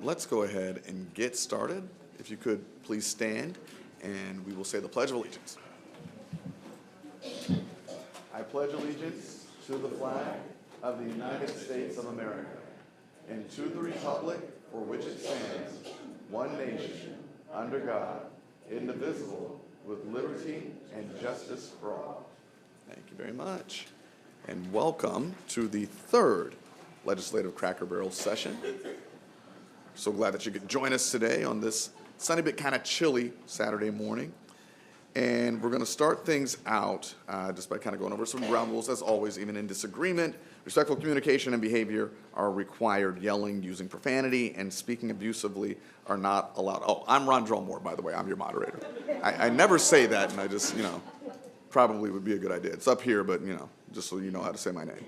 let's go ahead and get started. If you could please stand, and we will say the Pledge of Allegiance. I pledge allegiance to the flag of the United States of America and to the republic for which it stands, one nation, under God, indivisible, with liberty and justice for all. Thank you very much. And welcome to the third Legislative Cracker Barrel session. So glad that you could join us today on this sunny but kind of chilly Saturday morning. And we're going to start things out just by kind of going over some ground rules. As always, even in disagreement, respectful communication and behavior are required. Yelling, using profanity, and speaking abusively are not allowed. Oh, I'm Ron Drumore, by the way. I'm your moderator. I never say that, and I just, probably would be a good idea. It's up here, but, just so you know how to say my name.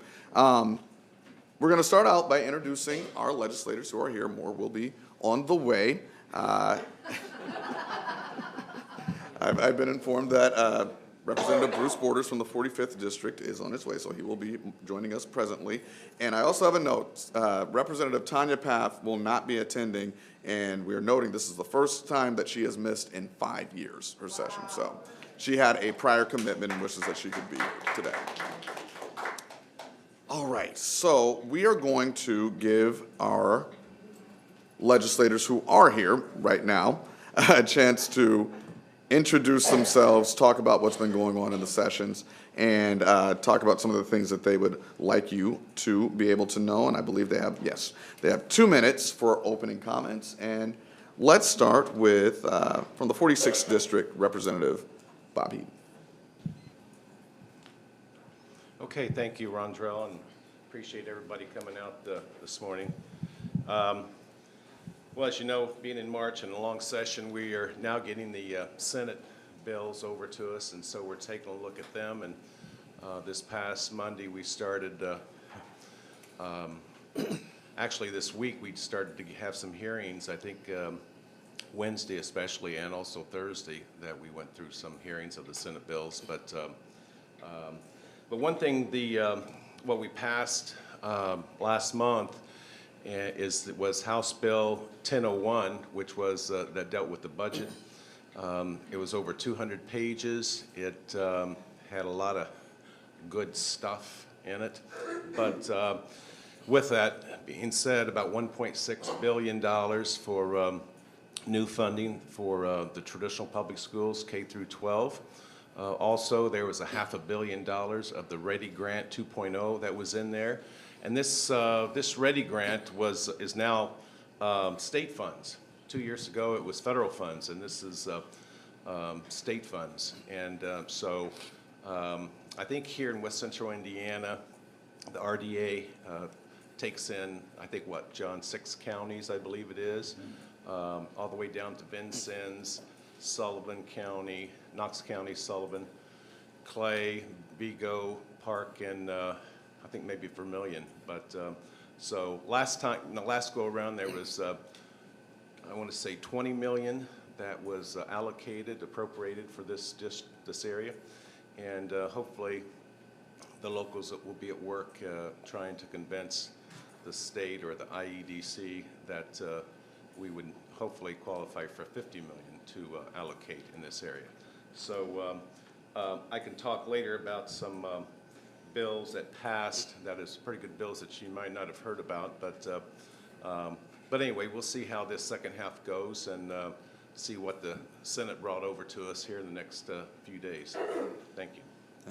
We're going to start out by introducing our legislators who are here. More will be on the way. I've been informed that Representative Bruce Borders from the 45th District is on his way, so he will be joining us presently. And I also have a note. Representative Tanya Path will not be attending, and we are noting this is the first time that she has missed in 5 years, her session. So she had a prior commitment and wishes that she could be here today. All right, so we are going to give our legislators who are here right now a chance to introduce themselves, talk about what's been going on in the sessions, and talk about some of the things that they would like you to be able to know. And I believe they have 2 minutes for opening comments. And let's start with, from the 46th District, Representative Bob Heaton. Okay, thank you, Rondrell, and appreciate everybody coming out this morning. Well, as you know, being in March and a long session, we are now getting the Senate bills over to us, and so we're taking a look at them. And this past Monday, we started, actually this week, we started to have some hearings. I think Wednesday especially, and also Thursday, that we went through some hearings of the Senate bills. But one thing, what we passed last month was House Bill 1001, which was that dealt with the budget. It was over 200 pages. It had a lot of good stuff in it. But with that being said, about $1.6 billion for new funding for the traditional public schools, K through 12. Also, there was $500 million of the Ready Grant 2.0 that was in there. And this Ready Grant is now state funds. 2 years ago, it was federal funds, and this is state funds. And so I think here in West Central Indiana, the RDA takes in, I think, John, 6 counties, I believe it is, all the way down to Vincennes, Sullivan County, Knox County, Sullivan, Clay, Vigo, Park, and I think maybe Vermilion. But so last go around, there was I want to say 20 million that was appropriated for this area, and hopefully the locals that will be at work trying to convince the state or the IEDC that we would hopefully qualify for 50 million to allocate in this area. So I can talk later about some bills that passed. That is pretty good bills that you might not have heard about, but anyway, we'll see how this second half goes and see what the Senate brought over to us here in the next few days. Thank you.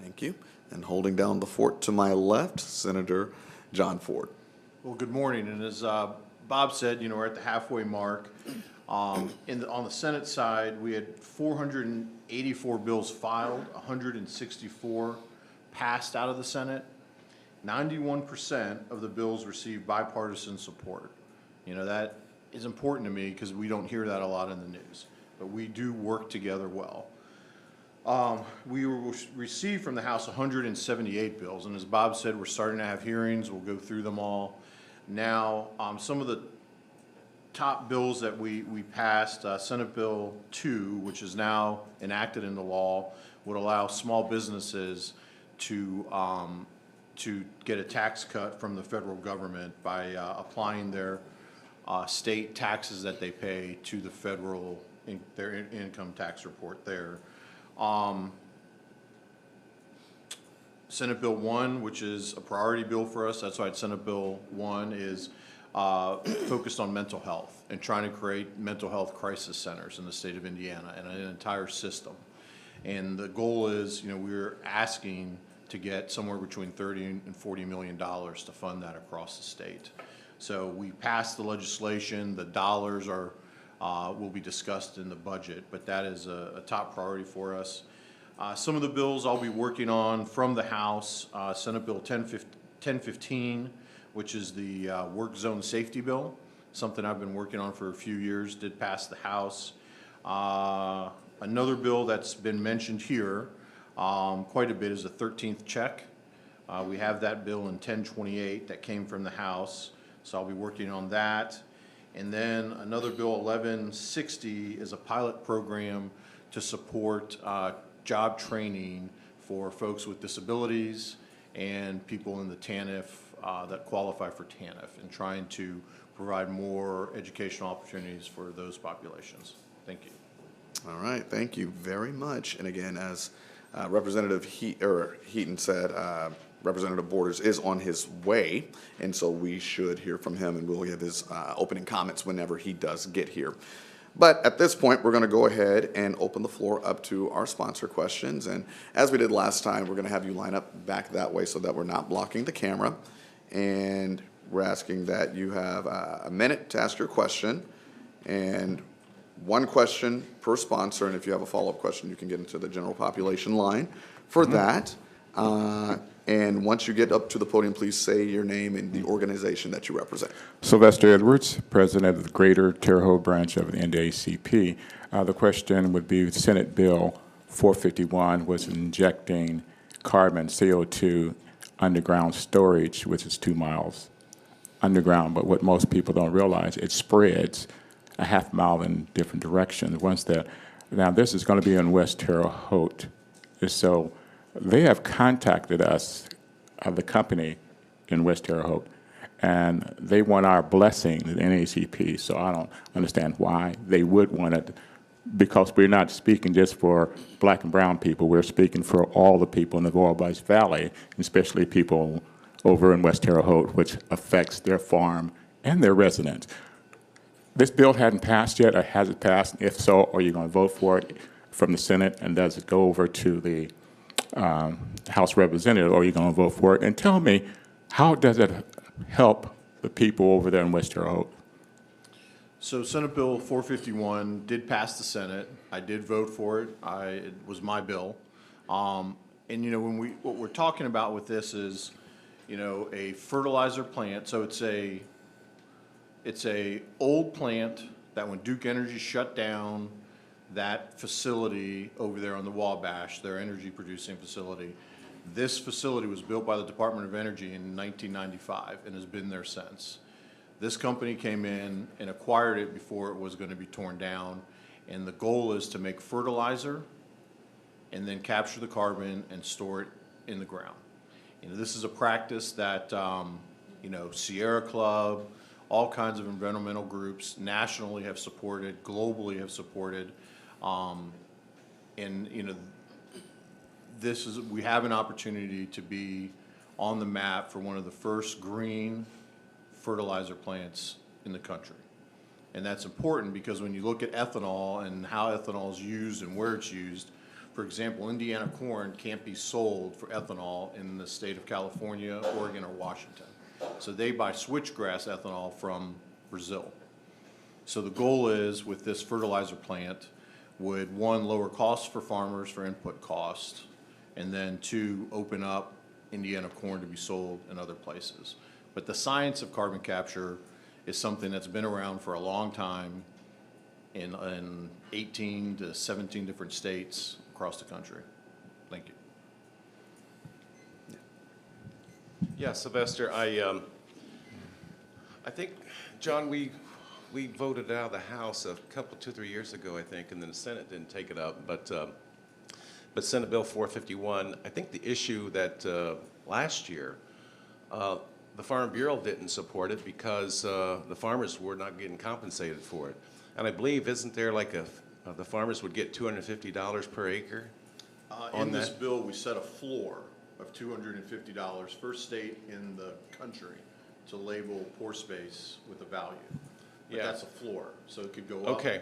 Thank you. And holding down the fort to my left, Senator John Ford. Well, good morning. And as Bob said, we're at the halfway mark. On the Senate side, we had 484 bills filed, 164 passed out of the Senate. 91% of the bills received bipartisan support. That is important to me because we don't hear that a lot in the news, but we do work together well. We received from the House 178 bills, and as Bob said, we're starting to have hearings. We'll go through them all. Now, some of the top bills that we passed, Senate Bill 2, which is now enacted into law, would allow small businesses to get a tax cut from the federal government by applying their state taxes that they pay to the federal, their income tax report there. Senate Bill 1, which is a priority bill for us, that's why Senate Bill 1 is focused on mental health and trying to create mental health crisis centers in the state of Indiana and an entire system. And the goal is, we're asking to get somewhere between $30 and $40 million to fund that across the state. So we passed the legislation. The dollars are will be discussed in the budget, but that is a top priority for us. Some of the bills I'll be working on from the House, Senate Bill 1015, which is the work zone safety bill, something I've been working on for a few years, did pass the House. Another bill that's been mentioned here quite a bit is the 13th check. We have that bill in 1028 that came from the House, so I'll be working on that. And then another bill, 1160, is a pilot program to support job training for folks with disabilities and people in the TANF that qualify for TANF, and trying to provide more educational opportunities for those populations. Thank you. All right, thank you very much. And again, as Representative Heaton said, Representative Borders is on his way, and so we should hear from him, and we'll give his opening comments whenever he does get here. But at this point, we're going to go ahead and open the floor up to our sponsor questions. And as we did last time, we're going to have you line up back that way so that we're not blocking the camera. And we're asking that you have a minute to ask your question, and one question per sponsor. And if you have a follow-up question, you can get into the general population line for that. And once you get up to the podium, please say your name and the organization that you represent. Sylvester Edwards, President of the Greater Terre Haute Branch of the NAACP. The question would be Senate Bill 451 was injecting carbon CO2 underground storage, which is 2 miles underground. But what most people don't realize, it spreads a half mile in different directions. Now this is going to be in West Terre Haute. So they have contacted us, the company in West Terre Haute, and they want our blessing, the NAACP, so I don't understand why they would want it, because we're not speaking just for black and brown people, we're speaking for all the people in the Royal-Based Valley, especially people over in West Terre Haute, which affects their farm and their residents. This bill hadn't passed yet, or has it passed? If so, are you going to vote for it from the Senate, and does it go over to the House Representative, or are you going to vote for it? And tell me, how does it help the people over there in West Terre Haute? So Senate Bill 451 did pass the Senate. I did vote for it. It was my bill. And what we're talking about with this is, a fertilizer plant. So it's a old plant that when Duke Energy shut down that facility over there on the Wabash, their energy producing facility. This facility was built by the Department of Energy in 1995 and has been there since. This company came in and acquired it before it was going to be torn down, and the goal is to make fertilizer and then capture the carbon and store it in the ground. This is a practice that Sierra Club, all kinds of environmental groups nationally have supported, globally have supported. We have an opportunity to be on the map for one of the first green fertilizer plants in the country. And that's important because when you look at ethanol and how ethanol is used and where it's used, for example, Indiana corn can't be sold for ethanol in the state of California, Oregon, or Washington. So they buy switchgrass ethanol from Brazil. So the goal is, with this fertilizer plant, would, one, lower costs for farmers for input costs, and then two, open up Indiana corn to be sold in other places. But the science of carbon capture is something that's been around for a long time in 18 to 17 different states across the country. Thank you. Yeah, Sylvester, I think, John, we voted out of the House a couple, 2-3 years ago, I think, and then the Senate didn't take it up. But Senate Bill 451, I think the issue that last year, the Farm Bureau didn't support it because the farmers were not getting compensated for it. And I believe, isn't there like the farmers would get $250 per acre? In this bill, we set a floor of $250, first state in the country to label pore space with a value. But Yeah. that's a floor, so it could go up. Okay.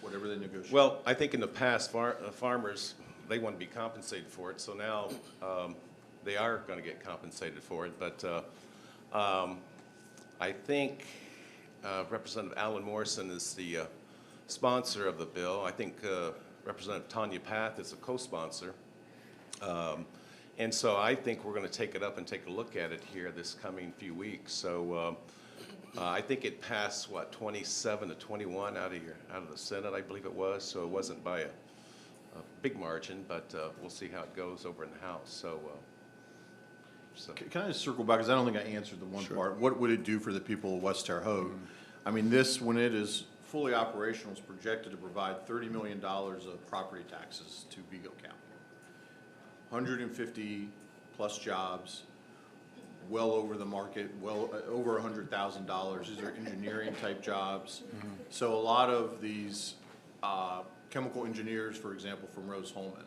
Whatever they negotiate. Well, I think in the past, farmers, they want to be compensated for it, so now they are going to get compensated for it. But I think Representative Alan Morrison is the sponsor of the bill. I think Representative Tanya Path is a co-sponsor. And so I think we're going to take it up and take a look at it here this coming few weeks. So I think it passed, what, 27 to 21 out of the Senate, I believe it was. So it wasn't by a big margin, but we'll see how it goes over in the House. So, Can I just circle back, because I don't think I answered the one part. What would it do for the people of West Terre Haute? I mean, this, when it is fully operational, is projected to provide $30 million of property taxes to Vigo County. 150 plus jobs, well over the market, well over $100,000. These are engineering type jobs. So a lot of these chemical engineers, for example, from Rose-Hulman,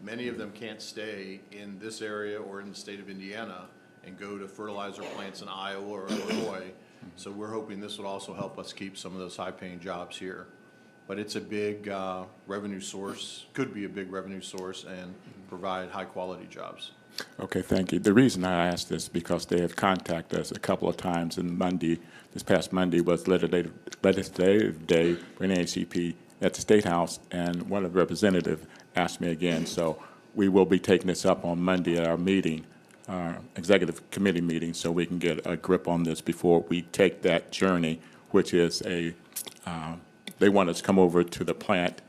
many of them can't stay in this area or in the state of Indiana and go to fertilizer plants in Iowa or Illinois. So we're hoping this would also help us keep some of those high-paying jobs here. But it's a big revenue source, could be a big revenue source, and provide high-quality jobs. Okay, thank you. The reason I asked this because they have contacted us a couple of times, and this past Monday was legislative day for NAACP at the State House, and one of the representatives asked me again. So we will be taking this up on Monday at our meeting, executive committee meeting, so we can get a grip on this before we take that journey, which is they want us to come over to the plant,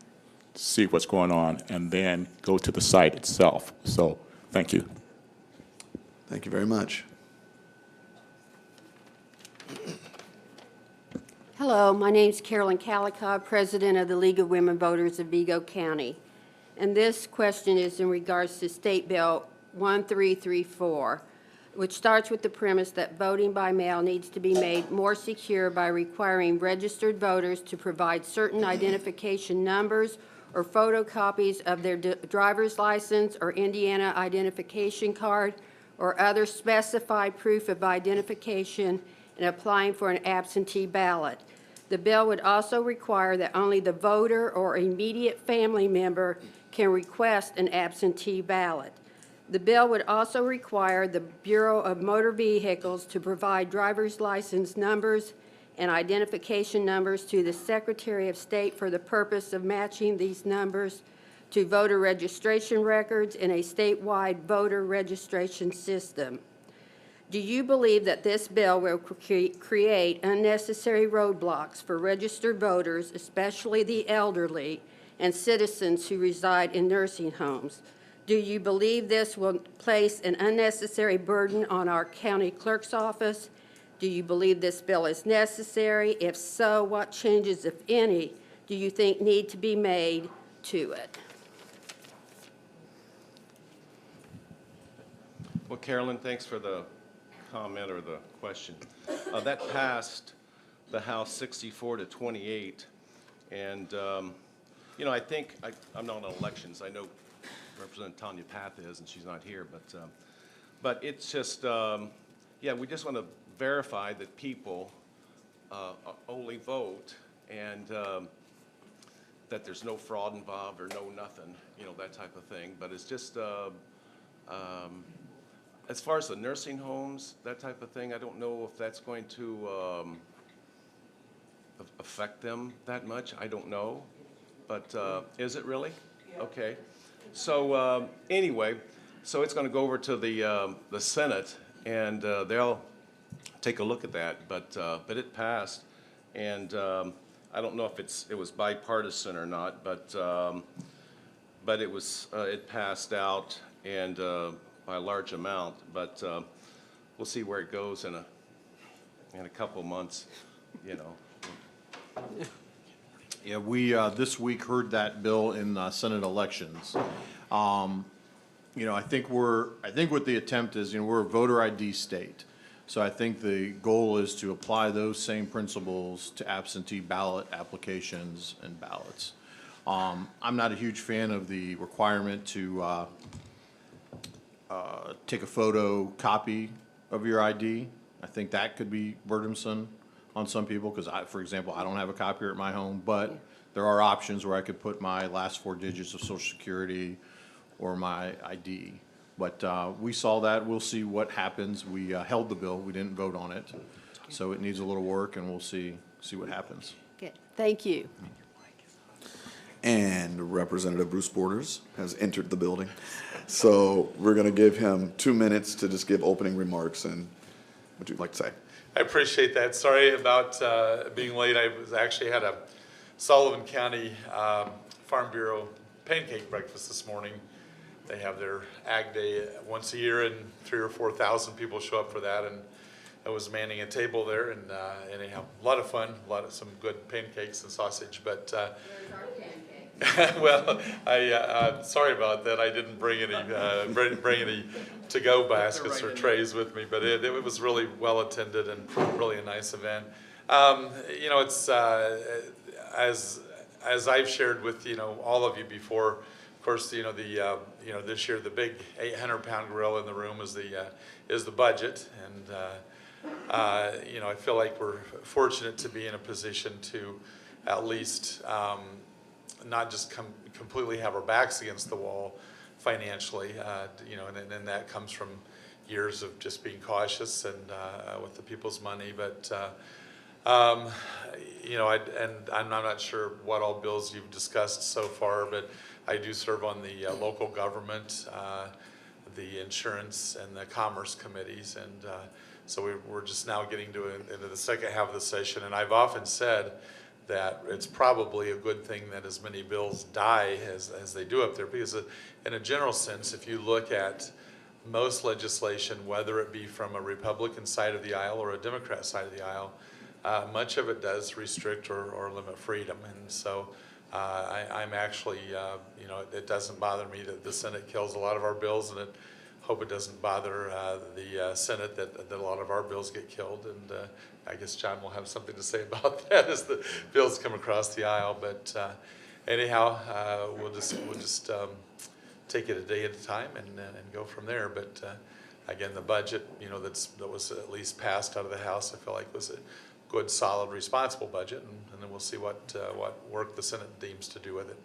see what's going on, and then go to the site itself. So thank you. Thank you very much. Hello, my name's Carolyn Calica, President of the League of Women Voters of Vigo County. And this question is in regards to State Bill 1334, which starts with the premise that voting by mail needs to be made more secure by requiring registered voters to provide certain identification numbers or photocopies of their driver's license or Indiana identification card or other specified proof of identification in applying for an absentee ballot. The bill would also require that only the voter or immediate family member can request an absentee ballot. The bill would also require the Bureau of Motor Vehicles to provide driver's license numbers and identification numbers to the Secretary of State for the purpose of matching these numbers to voter registration records in a statewide voter registration system. Do you believe that this bill will create unnecessary roadblocks for registered voters, especially the elderly and citizens who reside in nursing homes? Do you believe this will place an unnecessary burden on our county clerk's office? Do you believe this bill is necessary? If so, what changes, if any, do you think need to be made to it? well, Carolyn, thanks for the comment or the question. That passed the House 64 to 28, and you know, I think I'm not on elections. I know Representative Tanya Path is, and she's not here, but it's just, yeah, we just want to verify that people only vote and that there's no fraud involved or no nothing, you know, that type of thing. But it's just, as far as the nursing homes, that type of thing, I don't know if that's going to affect them that much. I don't know, but is it really? Yeah. Okay. So anyway, so it's going to go over to the Senate, and they'll take a look at that. But it passed, and I don't know if it was bipartisan or not, but it was it passed out and by a large amount. But we'll see where it goes in a couple months, you know. Yeah, we this week heard that bill in Senate elections. You know, I think what the attempt is, you know, we're a voter ID state. So I think the goal is to apply those same principles to absentee ballot applications and ballots. I'm not a huge fan of the requirement to take a photocopy of your ID. I think that could be burdensome on some people, because for example, I don't have a copier at my home, but there are options where I could put my last 4 digits of Social Security or my ID. But we saw that. We'll see what happens. We held the bill. We didn't vote on it. So it needs a little work, and we'll see what happens. Good. Thank you. And Representative Bruce Borders has entered the building. So we're going to give him 2 minutes to just give opening remarks. And what would you like to say? I appreciate that. Sorry about being late. I actually had a Sullivan County Farm Bureau pancake breakfast this morning. They have their Ag Day once a year, and 3,000 or 4,000 people show up for that. And I was manning a table there, and anyhow, a lot of fun, some good pancakes and sausage. But well, sorry about that. I didn't bring any to-go baskets or trays with me, but it was really well attended and really a nice event. You know, it's as I've shared with all of you before. Of course, this year the big 800-pound gorilla in the room is the budget, and I feel like we're fortunate to be in a position to at least not just completely have our backs against the wall financially, and that comes from years of just being cautious and with the people's money. But I'm not sure what all bills you've discussed so far, but I do serve on the local government, the insurance, and the commerce committees, and so we're just now getting into the second half of the session. And I've often said that it's probably a good thing that as many bills die as they do up there, because in a general sense, if you look at most legislation, whether it be from a Republican side of the aisle or a Democrat side of the aisle, much of it does restrict or limit freedom. And so I'm actually, it doesn't bother me that the Senate kills a lot of our bills, and I hope it doesn't bother the Senate that a lot of our bills get killed. And I guess John will have something to say about that as the bills come across the aisle. But anyhow, we'll just take it a day at a time and go from there. But again, the budget, that was at least passed out of the House, I feel like was a good, solid, responsible budget, and then we'll see what work the Senate deems to do with it.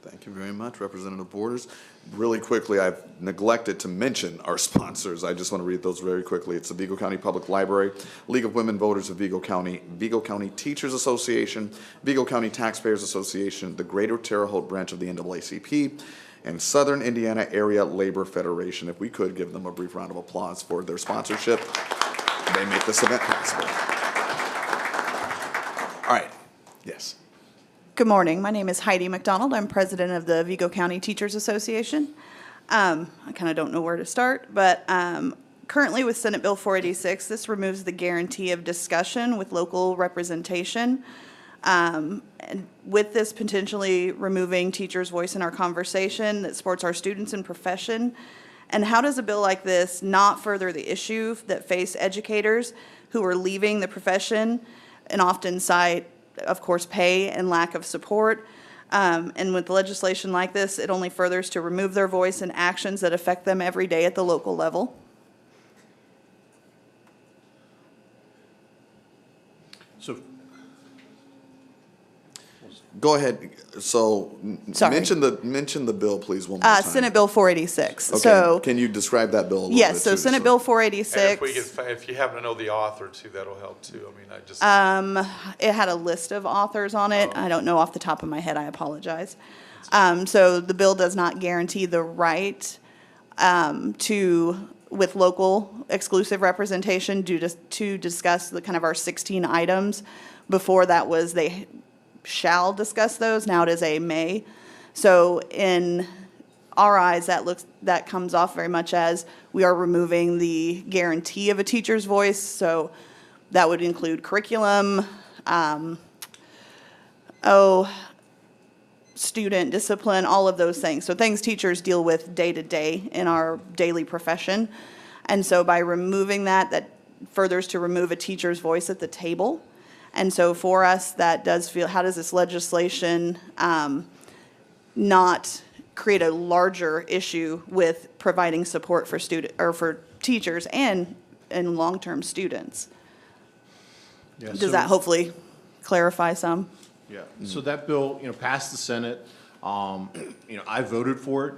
Thank you very much, Representative Borders. Really quickly, I've neglected to mention our sponsors. I just want to read those very quickly. It's the Vigo County Public Library, League of Women Voters of Vigo County Teachers Association, Vigo County Taxpayers Association, the Greater Terre Haute branch of the NAACP, and Southern Indiana Area Labor Federation. If we could give them a brief round of applause for their sponsorship, they make this event possible. All right. Yes. Good morning. My name is Heidi McDonald. I'm president of the Vigo County Teachers Association. I kind of don't know where to start, but currently with Senate Bill 486, this removes the guarantee of discussion with local representation. And with this potentially removing teachers' voice in our conversation that supports our students and profession, and how does a bill like this not further the issue that face educators who are leaving the profession and often cite, of course, pay and lack of support? And with legislation like this, it only furthers to remove their voice in actions that affect them every day at the local level. So, Go ahead. So Sorry. mention the bill, please, one more time. Senate Bill 486. Okay. So, Can you describe that bill a little bit? yes, so too, Senate Bill And 486. if you happen to know the author too, that'll help too. I mean, I just It had a list of authors on it. Oh. I don't know off the top of my head. I apologize. So the bill does not guarantee the right with local exclusive representation to discuss the kind of our 16 items. Before that was they shall discuss those. Now it is a may. So in our eyes, that comes off very much as we are removing the guarantee of a teacher's voice. So that would include curriculum, student discipline, all of those things. So things teachers deal with day to day in our daily profession. And so by removing that furthers to remove a teacher's voice at the table. And so for us, that does feel, how does this legislation not create a larger issue with providing support for for teachers and long-term students? Yeah, Does that hopefully clarify some? Yeah, so that bill, passed the Senate. I voted for it.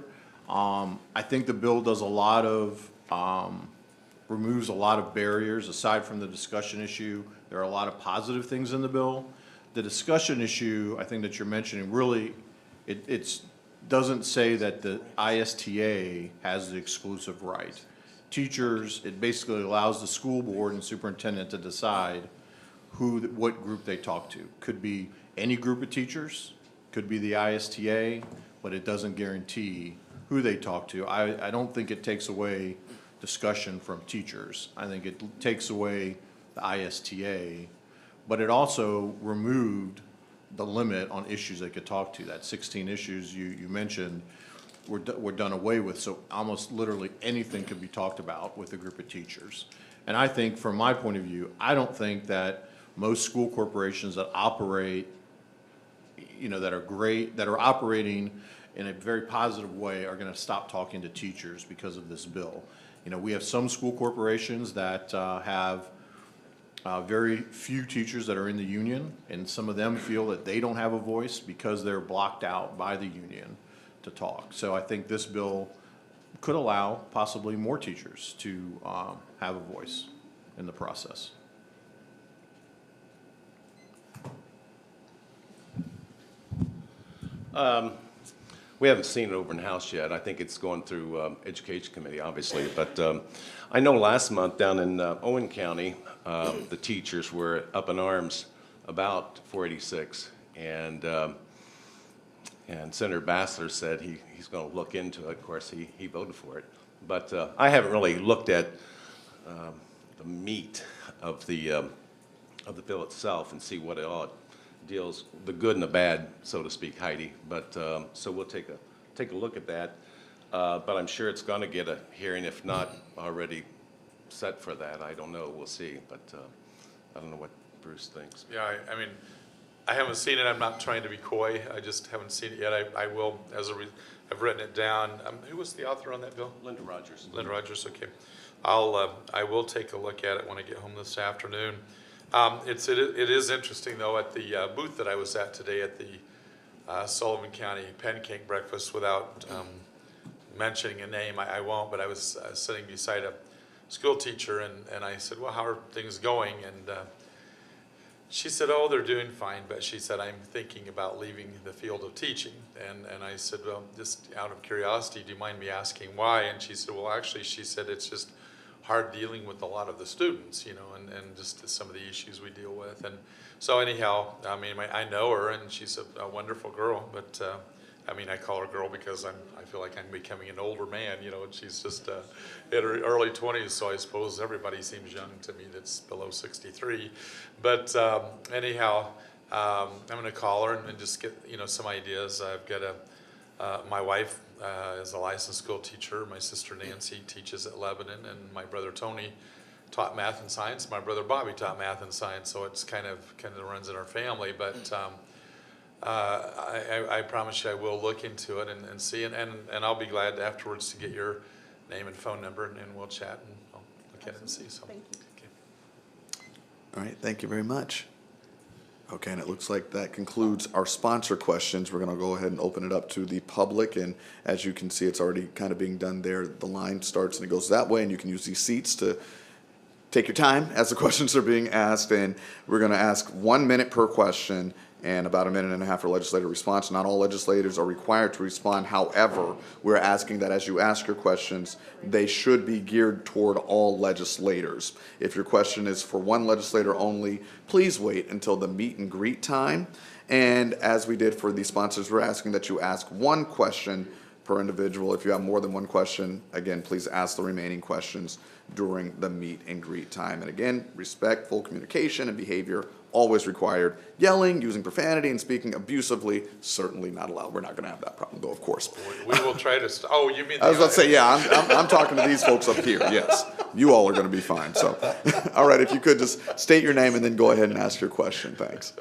I think the bill does a lot of, removes a lot of barriers. Aside from the discussion issue, there are a lot of positive things in the bill. The discussion issue, I think that you're mentioning, really, it doesn't say that the ISTA has the exclusive right. Teachers, it basically allows the school board and superintendent to decide what group they talk to. Could be any group of teachers, could be the ISTA, but it doesn't guarantee who they talk to. I don't think it takes away discussion from teachers. I think it takes away the ISTA, but it also removed the limit on issues they could talk to. That 16 issues you mentioned were done away with, so almost literally anything could be talked about with a group of teachers. And I think, from my point of view, I don't think that most school corporations that operate, that are great, that are operating in a very positive way, are going to stop talking to teachers because of this bill. We have some school corporations that have very few teachers that are in the union, and some of them feel that they don't have a voice because they're blocked out by the union to talk. So I think this bill could allow possibly more teachers to have a voice in the process. We haven't seen it over in House yet. I think it's going through Education Committee, obviously. But I know last month down in Owen County, the teachers were up in arms about 486. And Senator Bassler said he's going to look into it. Of course, he voted for it. But I haven't really looked at the meat of the bill itself and see what it all deals, the good and the bad, so to speak, Heidi. But so we'll take a look at that. But I'm sure it's going to get a hearing, if not already set for that. I don't know. We'll see. But I don't know what Bruce thinks. Yeah, I mean, I haven't seen it. I'm not trying to be coy. I just haven't seen it yet. I will, I've written it down. Who was the author on that bill? Linda Rogers. Linda Rogers, okay. I will take a look at it when I get home this afternoon. It is interesting, though, at the booth that I was at today at the Sullivan County Pancake Breakfast, without mentioning a name, I won't, but I was sitting beside a school teacher, and I said, well, how are things going? And she said, oh, they're doing fine, but she said, I'm thinking about leaving the field of teaching. And I said, well, just out of curiosity, do you mind me asking why? And she said, well, actually, she said, it's just hard dealing with a lot of the students, and just some of the issues we deal with. And so anyhow, I mean, I know her, and she's a wonderful girl, but I mean, I call her girl because I feel like I'm becoming an older man, and she's just in her early 20s, so I suppose everybody seems young to me that's below 63. But anyhow, I'm going to call her and just get, some ideas. I've got my wife is a licensed school teacher. My sister Nancy teaches at Lebanon, and my brother Tony taught math and science. My brother Bobby taught math and science, so it's kind of runs in our family. But I promise you I will look into it and see, and I'll be glad afterwards to get your name and phone number, and we'll chat, and I'll look at it and see. So, Thank you. Okay. All right, thank you very much. Okay, and it looks like that concludes our sponsor questions. We're going to go ahead and open it up to the public, and as you can see, it's already kind of being done there. The line starts and it goes that way, and you can use these seats to take your time as the questions are being asked, and we're going to ask 1 minute per question and about 1.5 minutes for legislative response. Not all legislators are required to respond. However, we're asking that as you ask your questions, they should be geared toward all legislators. If your question is for one legislator only, please wait until the meet and greet time. And as we did for the sponsors, we're asking that you ask one question per individual. If you have more than one question, again, please ask the remaining questions during the meet and greet time. And again, respectful communication and behavior always required. Yelling, using profanity, and speaking abusively, certainly not allowed. We're not going to have that problem, though, of course. We will try to, oh, you mean the I was about to say, audience. yeah, I'm talking to these folks up here, yes. You all are going to be fine, so. All right, if you could just state your name and then go ahead and ask your question, thanks.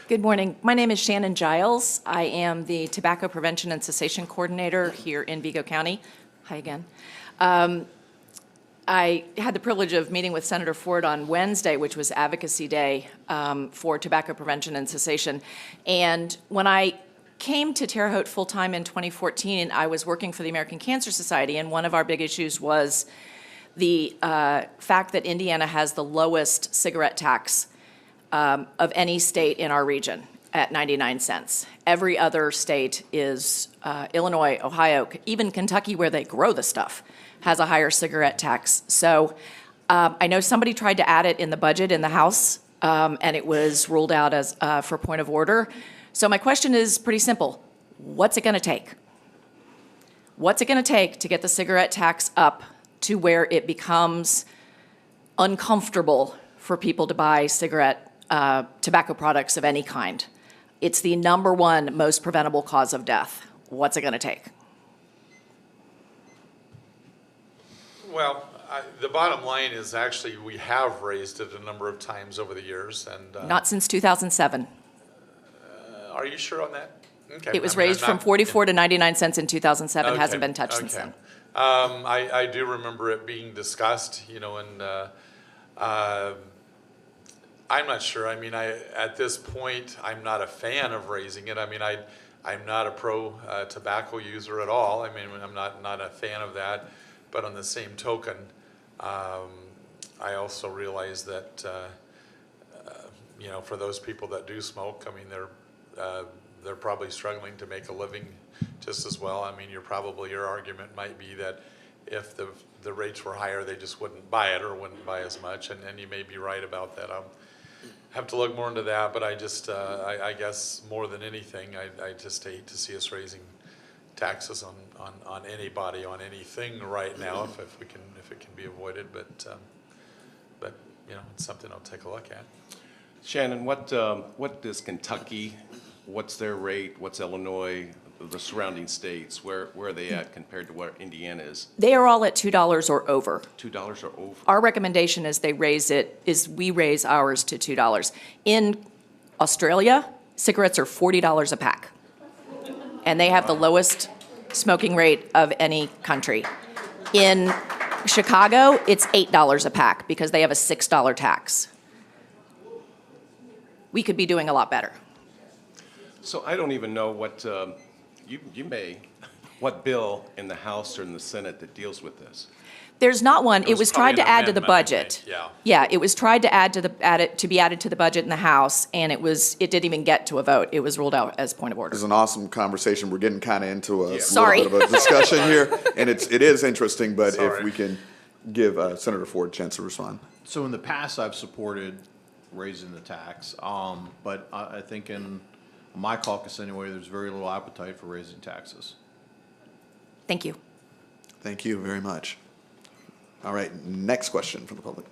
Good morning. My name is Shannon Giles. I am the Tobacco Prevention and Cessation Coordinator here in Vigo County. Hi again. I had the privilege of meeting with Senator Ford on Wednesday, which was Advocacy Day for tobacco prevention and cessation. And when I came to Terre Haute full-time in 2014, I was working for the American Cancer Society, and one of our big issues was the fact that Indiana has the lowest cigarette tax of any state in our region at 99 cents. Every other state is Illinois, Ohio, even Kentucky, where they grow the stuff, has a higher cigarette tax. So I know somebody tried to add it in the budget in the House, and it was ruled out as for point of order. So my question is pretty simple. What's it going to take? What's it going to take to get the cigarette tax up to where it becomes uncomfortable for people to buy tobacco products of any kind? It's the #1 most preventable cause of death. What's it going to take? Well, the bottom line is actually we have raised it a number of times over the years, and Not since 2007. are you sure on that? Okay. It was I mean, raised I'm from not- 44 to 99 cents in 2007, Okay, hasn't been touched since okay. then. I do remember it being discussed, and I'm not sure. I mean, at this point, I'm not a fan of raising it. I mean, I'm not a pro tobacco user at all. I mean, I'm not a fan of that. But on the same token, I also realize that, for those people that do smoke, I mean, they're probably struggling to make a living just as well. I mean, your argument might be that if the rates were higher, they just wouldn't buy it or wouldn't buy as much, and you may be right about that. I'll have to look more into that, but I just, I guess more than anything, I just hate to see us raising taxes on anybody, on anything right now, if it can be avoided, but it's something I'll take a look at. Shannon, what does Kentucky, what's their rate, what's Illinois, the surrounding states, where are they at compared to where Indiana is? They are all at $2 or over. $2 or over? Our recommendation is we raise ours to $2. In Australia, cigarettes are $40 a pack. And they have the lowest smoking rate of any country. In Chicago, it's $8 a pack because they have a $6 tax. We could be doing a lot better. So I don't even know what, what bill in the House or in the Senate that deals with this? There's not one. It was was tried probably to an add to the amendment, I budget. think, yeah. Yeah, it was tried to to be added to the budget in the House, and it didn't even get to a vote. It was ruled out as point of order. This is an awesome conversation. We're getting kind of into a little Sorry. bit of a discussion here, and it is interesting, but if Sorry. we can give Senator Ford a chance to respond. So in the past, I've supported raising the tax, but I think in my caucus anyway, there's very little appetite for raising taxes. Thank you. Thank you very much. All right, next question from the public.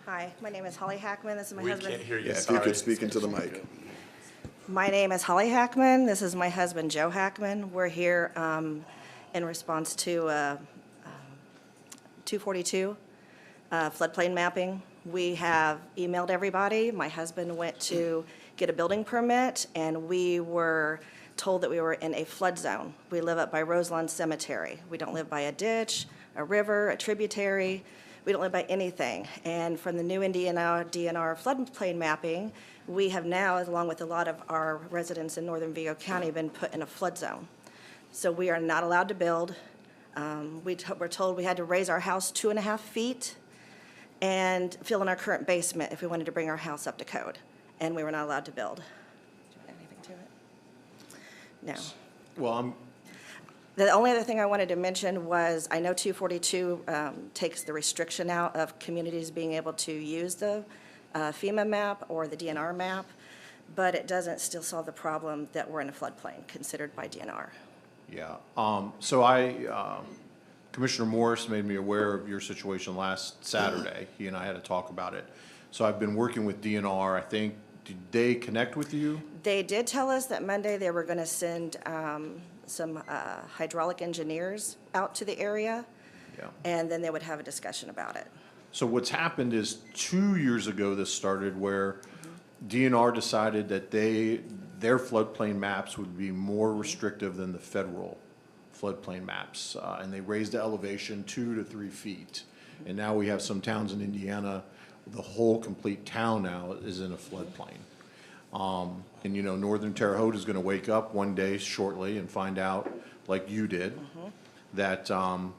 Hi, my name is Holly Hackman. This is my We husband. can't hear you, Yeah, if you sorry. could speak into the mic. My name is Holly Hackman. This is my husband, Joe Hackman. We're here in response to 242 floodplain mapping. We have emailed everybody. My husband went to get a building permit, and we were told that we were in a flood zone. We live up by Roselawn Cemetery. We don't live by a ditch, a river, a tributary. We don't live by anything. And from the new Indiana DNR floodplain mapping, we have now, along with a lot of our residents in northern Vigo County, been put in a flood zone. So we are not allowed to build. We're told we had to raise our house 2.5 feet and fill in our current basement if we wanted to bring our house up to code. And we were not allowed to build. Do you want anything to it? No. Well, The only other thing I wanted to mention was, I know 242 takes the restriction out of communities being able to use the FEMA map or the DNR map, but it doesn't still solve the problem that we're in a floodplain considered by DNR. yeah, so I Commissioner Morris made me aware of your situation last Saturday. He and I had a talk about it. So I've been working with DNR. I think, did they connect with you? They did tell us that Monday they were going to send some hydraulic engineers out to the area, Yeah. and then they would have a discussion about it. So what's happened is 2 years ago, this started where DNR decided that their floodplain maps would be more restrictive than the federal floodplain maps. And they raised the elevation 2 to 3 feet. And now we have some towns in Indiana, the whole complete town now is in a floodplain. And you know, Northern Terre Haute is gonna wake up one day shortly and find out, like you did, that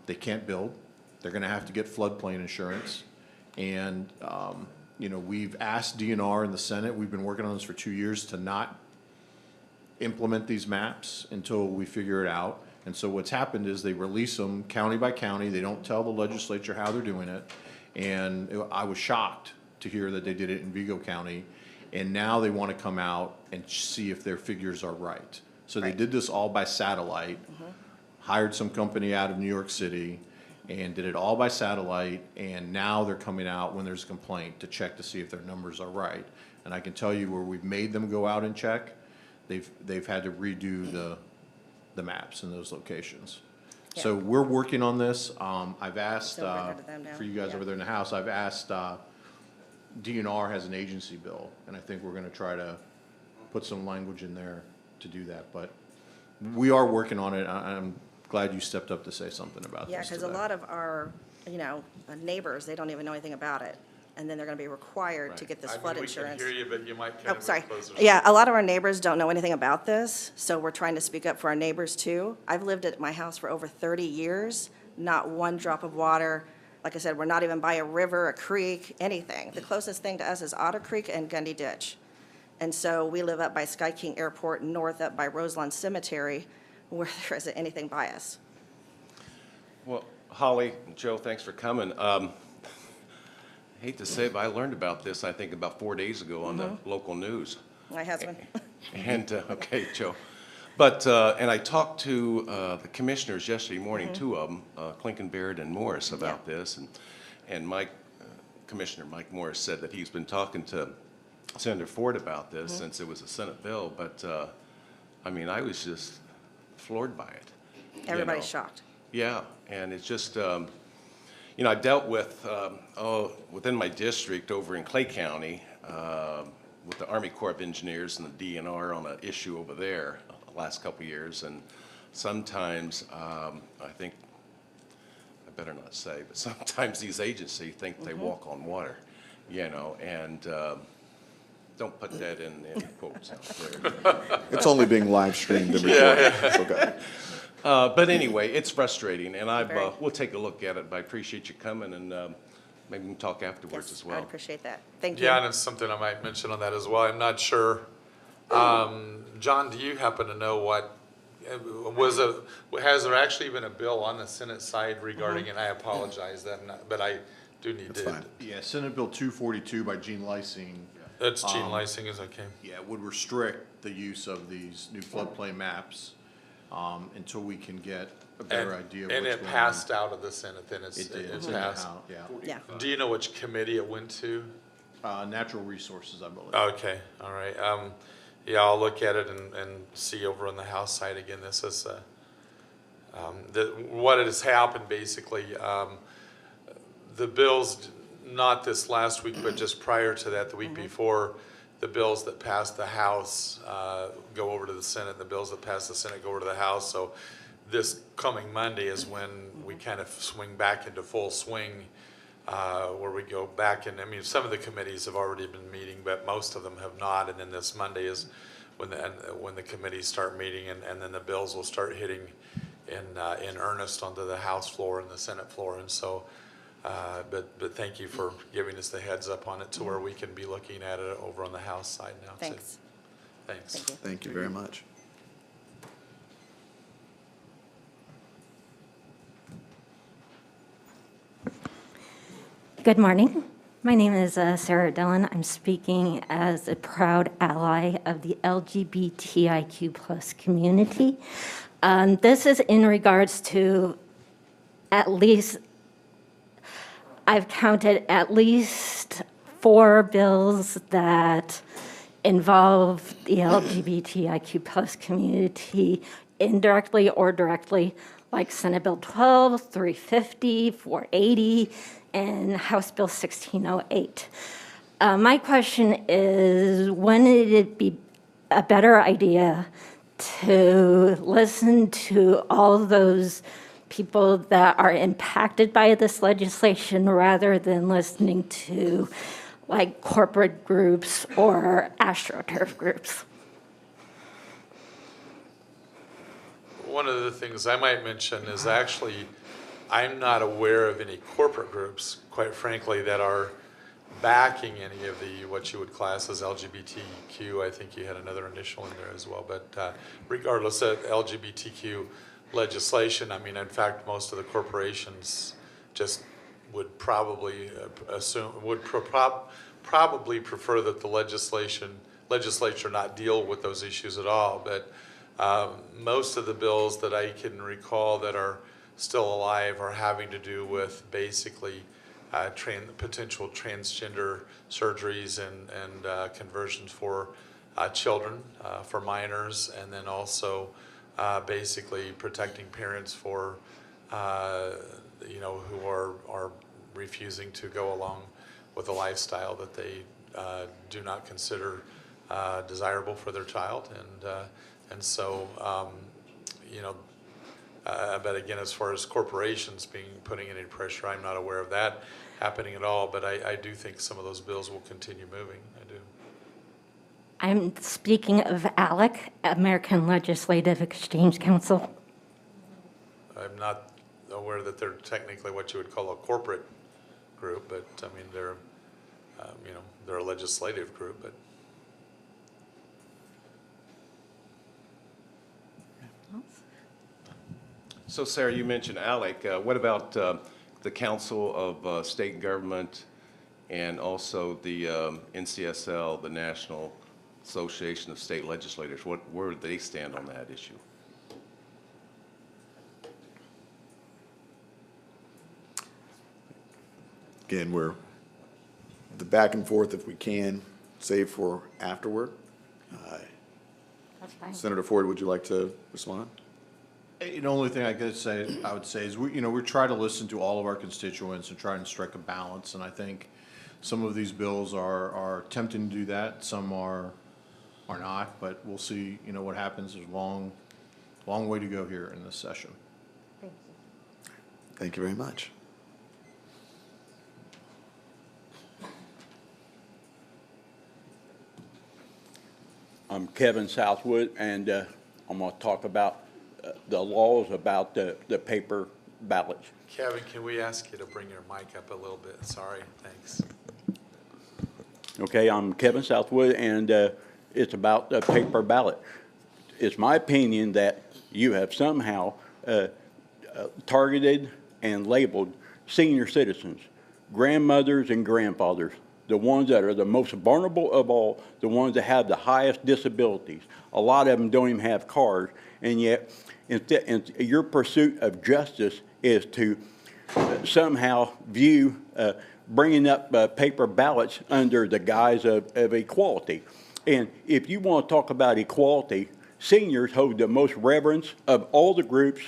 they can't build. They're gonna have to get floodplain insurance. And, you know, we've asked DNR in the Senate, we've been working on this for 2 years, to not implement these maps until we figure it out. And so what's happened is they release them county by county. They don't tell the legislature how they're doing it. And I was shocked to hear that they did it in Vigo County. And now they want to come out and see if their figures are right. So they did this all by satellite, hired some company out of New York City, and did it all by satellite. And now they're coming out when there's a complaint to check to see if their numbers are right. And I can tell you where we've made them go out and check, they've had to redo the maps in those locations. So we're working on this. I've asked, So we're good to them now. for you guys Yeah. over there in the House, I've asked, DNR has an agency bill, and I think we're gonna try to put some language in there to do that, but we are working on it. I'm glad you stepped up to say something about this Yeah, because a today. lot of our, neighbors, they don't even know anything about it. And then they're going to be required to get this flood insurance. We can hear you, but you might kind Oh, of sorry. move closer. Yeah, a lot of our neighbors don't know anything about this, so we're trying to speak up for our neighbors too. I've lived at my house for over 30 years, not one drop of water. Like I said, we're not even by a river, a creek, anything. The closest thing to us is Otter Creek and Gundy Ditch. And so we live up by Sky King Airport, north up by Roselawn Cemetery, where there isn't anything by us. Well, Holly, Joe, thanks for coming. Hate to say it, but I learned about this, I think, about 4 days ago on the local news. My husband. And, okay, Joe. But, and I talked to the commissioners yesterday morning, two of them, Clinton, Baird, and Morris, about this. And Mike, Commissioner Mike Morris said that he's been talking to Senator Ford about this since it was a Senate bill. But, I mean, I was just floored by it. Everybody's shocked. Yeah, and it's just, you know, I dealt with, within my district over in Clay County, with the Army Corps of Engineers and the DNR on an issue over there the last couple of years. And sometimes, I think, I better not say, but sometimes these agencies think they walk on water, you know, and don't put that in quotes out there. It's only being live streamed and recorded. It's okay. But anyway, it's frustrating, and Very. we'll take a look at it, but I appreciate you coming, and maybe we can talk afterwards as Yes, well. I'd appreciate that. Thank you. Yeah, and it's something I might mention on that as well. I'm not sure. John, do you happen to know what, has there actually been a bill on the Senate side regarding it? I apologize, but I do need That's to. fine. Yeah, Senate Bill 242 by Gene Lysing, That's Gene Lysing is okay. yeah, would restrict the use of these new floodplain maps until we can get a better idea of what's And going on. it passed out of the Senate, then it's It did. it's in the passed. House, Yeah. Yeah. Do you know which committee it went to? Natural Resources, I believe. Okay, all right. Yeah, I'll look at it and see over on the House side again. This is, what has happened basically, the bills, not this last week, but just prior to that, the week before, the bills that passed the House go over to the Senate, and the bills that passed the Senate go over to the House. So this coming Monday is when we kind of swing back into full swing, where we go back, and I mean, some of the committees have already been meeting, but most of them have not. And then this Monday is when the committees start meeting, and then the bills will start hitting in earnest onto the House floor and the Senate floor. And so, but thank you for giving us the heads up on it to where we can be looking at it over on the House side now too. Thanks. Thanks. Thank you. Thank you very much. Good morning. My name is Sarah Dillon. I'm speaking as a proud ally of the LGBTIQ+ community. This is in regards to I've counted at least 4 bills that involve the LGBTIQ plus community indirectly or directly, like Senate Bill 12, 350, 480, and House Bill 1608. My question is, when would it be a better idea to listen to all those people that are impacted by this legislation rather than listening to like corporate groups or AstroTurf groups? One of the things I might mention is actually, I'm not aware of any corporate groups, quite frankly, that are backing any of the, what you would class as LGBTQ. I think you had another initial in there as well, but regardless of LGBTQ legislation, I mean, in fact, most of the corporations just would probably probably prefer that the legislature not deal with those issues at all. But most of the bills that I can recall that are still alive are having to do with basically potential transgender surgeries and conversions for children, for minors, and then also basically protecting parents for who are refusing to go along with a lifestyle that they do not consider desirable for their child, and so but again, as far as corporations putting any pressure, I'm not aware of that happening at all. But I do think some of those bills will continue moving. I do. I'm speaking of ALEC, American Legislative Exchange Council. I'm not aware that they're technically what you would call a corporate group, but I mean they're they're a legislative group. But So Sarah, you mentioned ALEC. What about the Council of State Government and also the NCSL, the National Association of State Legislators? Where do they stand on that issue? Again, we're the back and forth, if we can, save for afterward. That's fine. Senator Ford, would you like to respond? The only thing I would say is we try to listen to all of our constituents and try and strike a balance. And I think some of these bills are attempting to do that. Some are not. But we'll see. What happens. There's a long way to go here in this session. Thank you. Thank you very much. I'm Kevin Southwood, and I'm going to talk about the laws about the paper ballots. Kevin, can we ask you to bring your mic up a little bit? Sorry, thanks. Okay, I'm Kevin Southwood, and it's about the paper ballot. It's my opinion that you have somehow targeted and labeled senior citizens, grandmothers and grandfathers, the ones that are the most vulnerable of all, the ones that have the highest disabilities. A lot of them don't even have cars, and yet your pursuit of justice is to somehow view bringing up paper ballots under the guise of equality. And if you want to talk about equality, seniors hold the most reverence of all the groups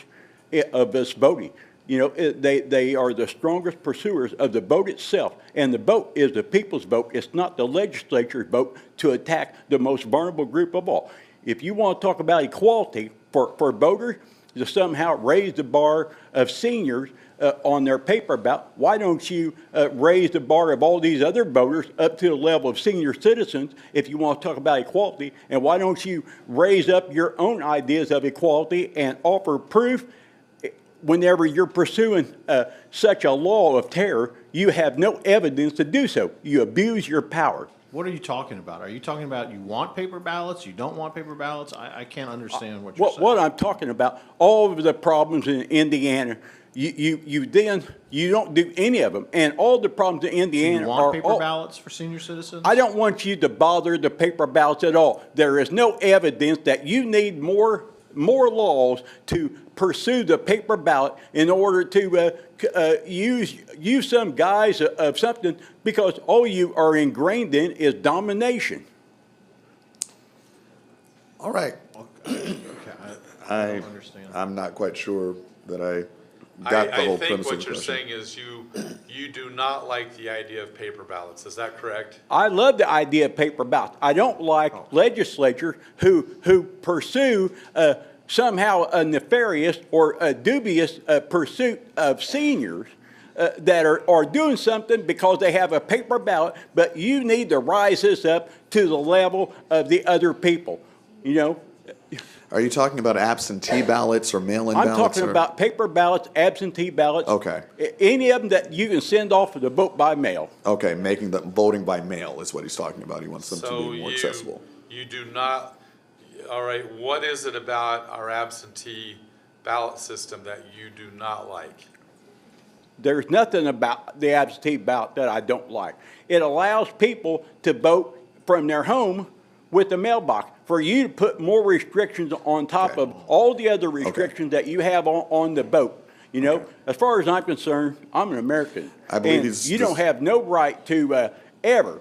of this voting. They are the strongest pursuers of the vote itself, and the vote is the people's vote. It's not the legislature's vote to attack the most vulnerable group of all. If you want to talk about equality for voters to somehow raise the bar of seniors on their paper ballot, why don't you raise the bar of all these other voters up to the level of senior citizens if you want to talk about equality? And why don't you raise up your own ideas of equality and offer proof? Whenever you're pursuing such a law of terror, you have no evidence to do so. You abuse your power. What are you talking about? Are you talking about you want paper ballots, you don't want paper ballots? I can't understand what you're saying. What I'm talking about, all of the problems in Indiana, you don't do any of them. And all the problems in Indiana Do you want paper ballots for senior citizens? I don't want you to bother the paper ballots at all. There is no evidence that you need more more laws to pursue the paper ballot in order to use some guise of something, because all you are ingrained in is domination. All right. I don't understand. I'm not quite sure that I got the whole I think premise of what the you're question. saying is you do not like the idea of paper ballots. Is that correct? I love the idea of paper ballots. I don't like legislatures who pursue somehow a nefarious or a dubious pursuit of seniors that are doing something because they have a paper ballot, but you need to rise this up to the level of the other people, you know? Are you talking about absentee ballots or mail-in I'm ballots? talking or- about paper ballots, absentee ballots. Okay. Any of them that you can send off for the vote by mail. Okay, making the voting by mail is what he's talking about. He wants them to So be more accessible. you do not, all right, what is it about our absentee ballot system that you do not like? There's nothing about the absentee ballot that I don't like. It allows people to vote from their home with the mailbox. For you to put more restrictions on top of all the other restrictions that you have on the vote. You know, as far as I'm concerned, I'm an American. I believe and he's you don't have no right to ever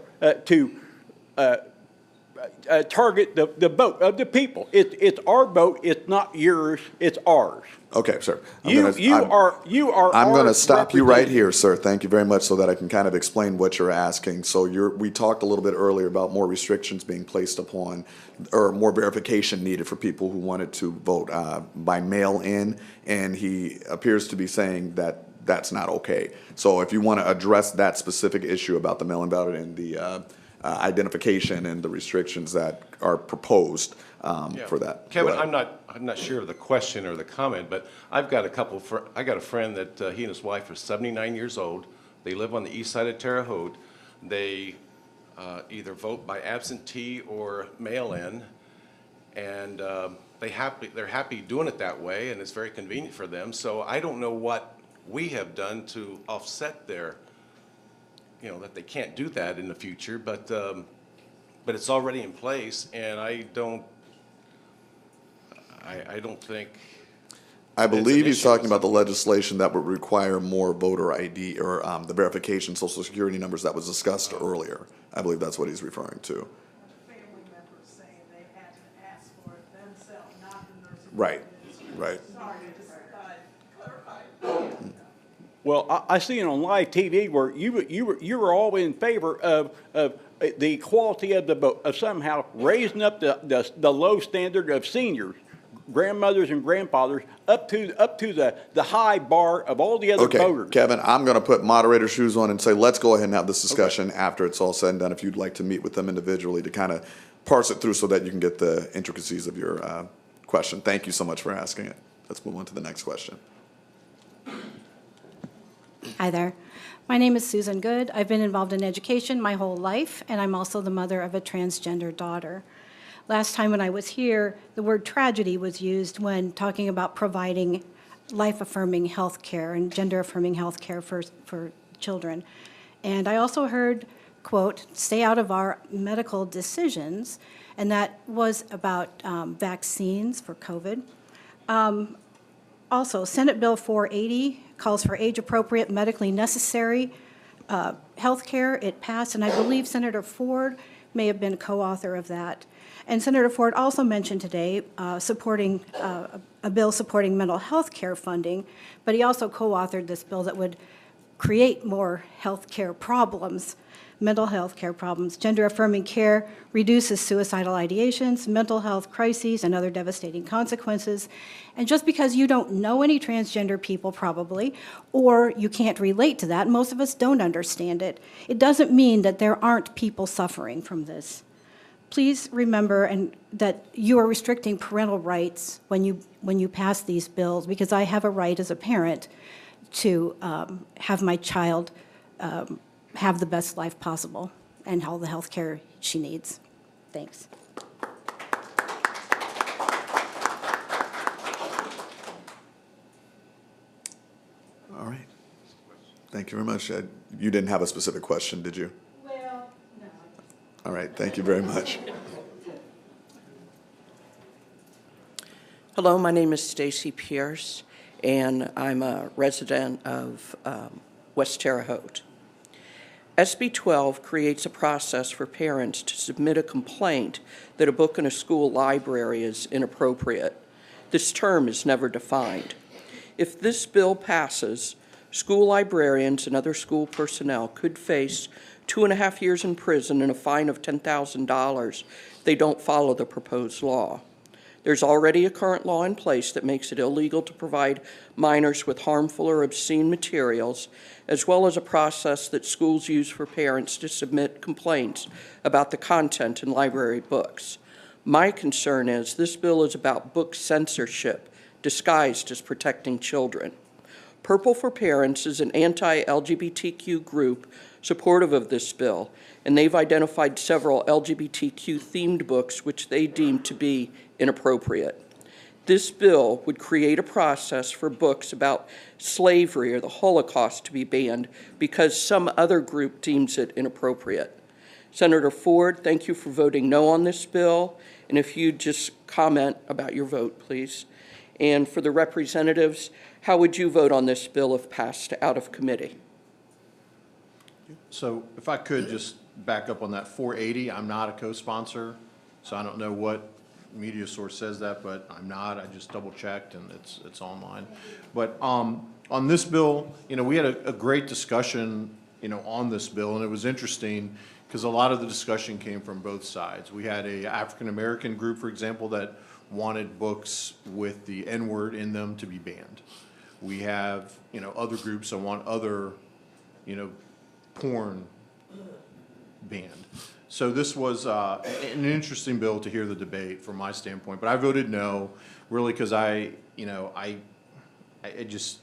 target the vote of the people. It's our vote. It's not yours. It's ours. Okay, sir. You are. I'm going to our stop you right representative. here, sir. Thank you very much, so that I can kind of explain what you're asking. So we talked a little bit earlier about more restrictions being placed upon, or more verification needed for people who wanted to vote by mail-in, and he appears to be saying that that's not okay. So if you want to address that specific issue about the mail-in ballot and the identification and the restrictions that are proposed for that. Kevin, Go ahead. I'm not sure of the question or the comment, but I've got I got a friend that he and his wife are 79 years old. They live on the east side of Terre Haute. They either vote by absentee or mail-in, and they're happy doing it that way, and it's very convenient for them. So I don't know what we have done to offset their, that they can't do that in the future, but it's already in place, and I don't think. I believe he's issue. talking about the legislation that would require more voter ID or the verification social security numbers that was discussed earlier. I believe that's what he's referring to. Family members saying they had to ask for it themselves, not the nurse. Right, right. Sorry, just clarify. Well, I seen on live TV where you were all in favor of the equality of the vote, of somehow raising up the low standard of seniors, grandmothers and grandfathers, up to the high bar of all the other Okay, voters. Kevin, I'm going to put moderator shoes on and say, let's go ahead and have this discussion after it's all said and done. If you'd like to meet with them individually to kind of parse it through so that you can get the intricacies of your question. Thank you so much for asking it. Let's move on to the next question. Hi there. My name is Susan Good. I've been involved in education my whole life, and I'm also the mother of a transgender daughter. Last time when I was here, the word tragedy was used when talking about providing life-affirming health care and gender-affirming health care for children. And I also heard, quote, stay out of our medical decisions, and that was about vaccines for COVID. Also, Senate Bill 480 calls for age-appropriate, medically necessary health care. It passed, and I believe Senator Ford may have been a co-author of that. And Senator Ford also mentioned today supporting a bill supporting mental health care funding, but he also co-authored this bill that would create more health care problems, mental health care problems. Gender-affirming care reduces suicidal ideations, mental health crises, and other devastating consequences. And just because you don't know any transgender people probably, or you can't relate to that, most of us don't understand it, it doesn't mean that there aren't people suffering from this. Please remember that you are restricting parental rights when you pass these bills, because I have a right as a parent to have my child have the best life possible and all the health care she needs. Thanks. All right. Thank you very much. You didn't have a specific question, did you? Well, no. All right, thank you very much. Hello, my name is Stacy Pierce, and I'm a resident of West Terre Haute. SB 12 creates a process for parents to submit a complaint that a book in a school library is inappropriate. This term is never defined. If this bill passes, school librarians and other school personnel could face 2.5 years in prison and a fine of $10,000 if they don't follow the proposed law. There's already a current law in place that makes it illegal to provide minors with harmful or obscene materials, as well as a process that schools use for parents to submit complaints about the content in library books. My concern is this bill is about book censorship disguised as protecting children. Purple for Parents is an anti-LGBTQ group supportive of this bill, and they've identified several LGBTQ-themed books which they deem to be inappropriate. This bill would create a process for books about slavery or the Holocaust to be banned because some other group deems it inappropriate. Senator Ford, thank you for voting no on this bill, and if you'd just comment about your vote, please. And for the representatives, how would you vote on this bill if passed out of committee? So if I could just back up on that 480, I'm not a co-sponsor, so I don't know what media source says that, but I'm not. I just double checked and it's online. But on this bill, we had a great discussion, on this bill, and it was interesting because a lot of the discussion came from both sides. We had a African-American group, for example, that wanted books with the N-word in them to be banned. We have, other groups that want other, porn banned. So this was an interesting bill to hear the debate from my standpoint, but I voted no, really because I just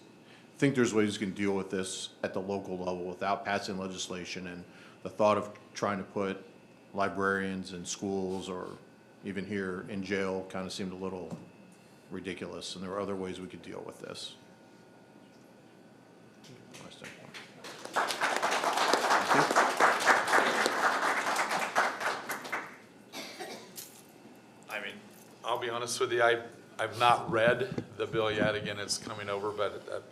think there's ways you can deal with this at the local level without passing legislation, and the thought of trying to put librarians in schools or even here in jail kind of seemed a little ridiculous, and there were other ways we could deal with this. My standpoint. I'll be honest with you, I've not read the bill yet. Again, it's coming over, but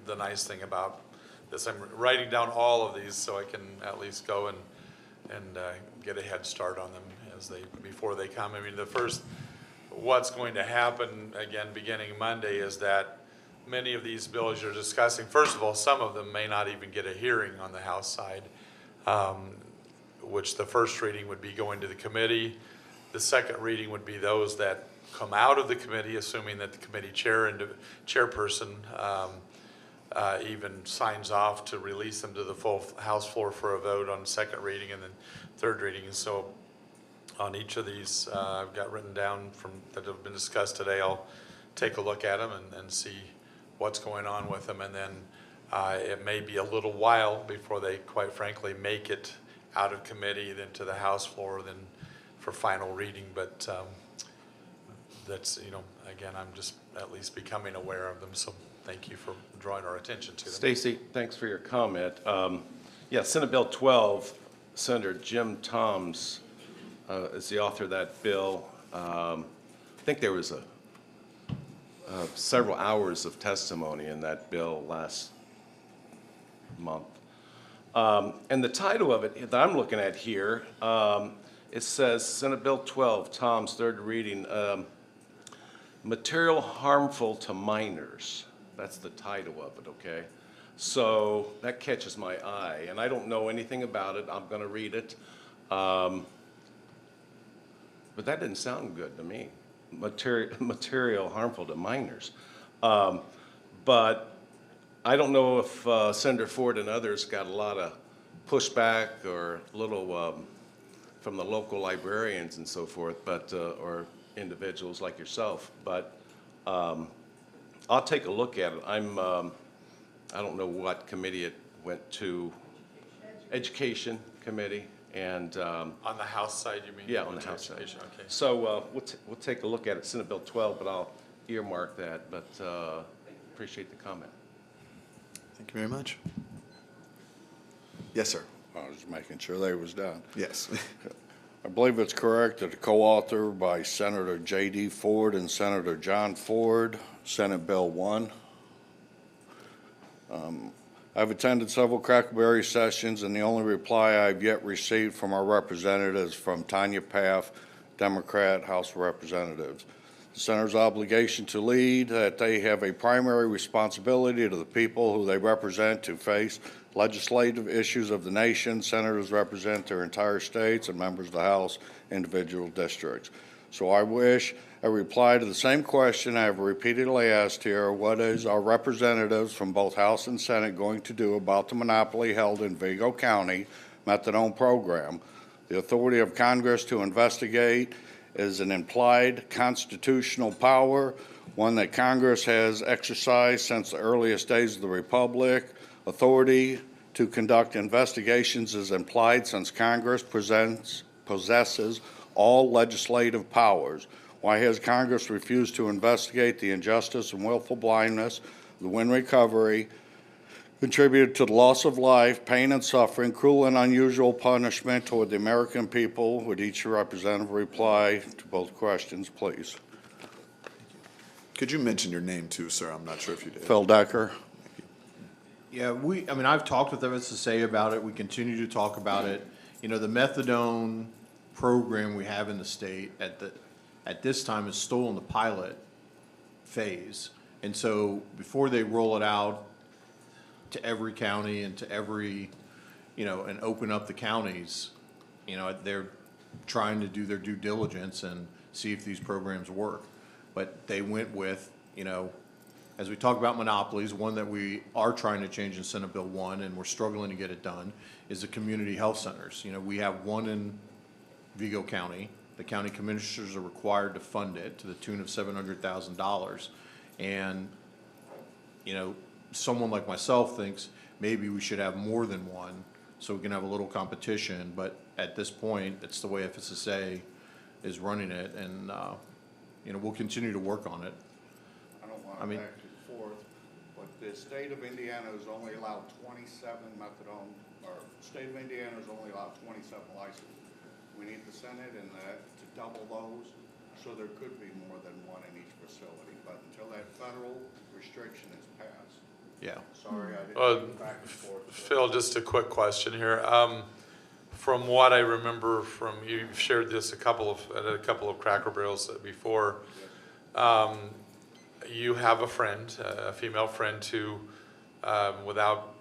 the nice thing about this, I'm writing down all of these so I can at least go and get a head start on them before they come. What's going to happen, again, beginning Monday, is that many of these bills you're discussing, first of all, some of them may not even get a hearing on the House side, which the first reading would be going to the committee. The second reading would be those that come out of the committee, assuming that the committee chairperson even signs off to release them to the full House floor for a vote on second reading and then third reading. And so on each of these, I've got written down that have been discussed today. I'll take a look at them and see what's going on with them. And then it may be a little while before they, quite frankly, make it out of committee, then to the House floor, then for final reading, but that's, again, I'm just at least becoming aware of them, so thank you for drawing our attention to them. Stacy, thanks for your comment. Yeah, Senate Bill 12, Senator Jim Toms is the author of that bill. I think there was several hours of testimony in that bill last month. And the title of it that I'm looking at here, it says Senate Bill 12, Tom's third reading, material harmful to minors. That's the title of it, okay? So that catches my eye, and I don't know anything about it. I'm going to read it. But that didn't sound good to me. Material harmful to minors. But I don't know if Senator Ford and others got a lot of pushback or a little from the local librarians and so forth, but or individuals like yourself. But I'll take a look at it. I don't know what committee it went to. Education Committee, and on the House side, you mean? Yeah, on the House side. Okay. So we'll take a look at it, Senate Bill 12, but I'll earmark that. But appreciate the comment. Thank you very much. Yes, sir. I was just making sure they was done. Yes. I believe it's correct that the co-author by Senator J.D. Ford and Senator John Ford, Senate Bill 1. I've attended several Crackerbarrel sessions, and the only reply I've yet received from our representatives from Tanya Paff, Democrat, House of Representatives. The Senator's obligation to lead, that they have a primary responsibility to the people who they represent to face legislative issues of the nation. Senators represent their entire states and members of the House, individual districts. So I wish a reply to the same question I have repeatedly asked here. What is our representatives from both House and Senate going to do about the monopoly held in Vigo County methadone program? The authority of Congress to investigate is an implied constitutional power, one that Congress has exercised since the earliest days of the Republic. Authority to conduct investigations is implied since Congress possesses all legislative powers. Why has Congress refused to investigate the injustice and willful blindness of the wind recovery, contributed to the loss of life, pain and suffering, cruel and unusual punishment toward the American people? Would each representative reply to both questions, please? Could you mention your name too, sir? I'm not sure if you did. Phil Decker. Yeah, I've talked with MSSA about it. We continue to talk about it. You know, the methadone program we have in the state at this time is still in the pilot phase. And so before they roll it out to every county and to every, and open up the counties, they're trying to do their due diligence and see if these programs work. But they went with, as we talk about monopolies, one that we are trying to change in Senate Bill 1, and we're struggling to get it done, is the community health centers. We have one in Vigo County. The county commissioners are required to fund it to the tune of $700,000. And, someone like myself thinks maybe we should have more than one so we can have a little competition. But at this point, it's the way FSSA is running it, and, we'll continue to work on it. I don't want to back to the fourth, but the state of Indiana has only allowed 27 methadone, or state of Indiana has only allowed 27 licenses. We need the Senate and that to double those, so there could be more than one in each facility. But until that federal restriction is passed. Yeah. Sorry, I didn't go back and forth. Phil, just a quick question here. From what I remember from, you've shared this at a couple of Cracker Barrels before. You have a friend, a female friend who, without,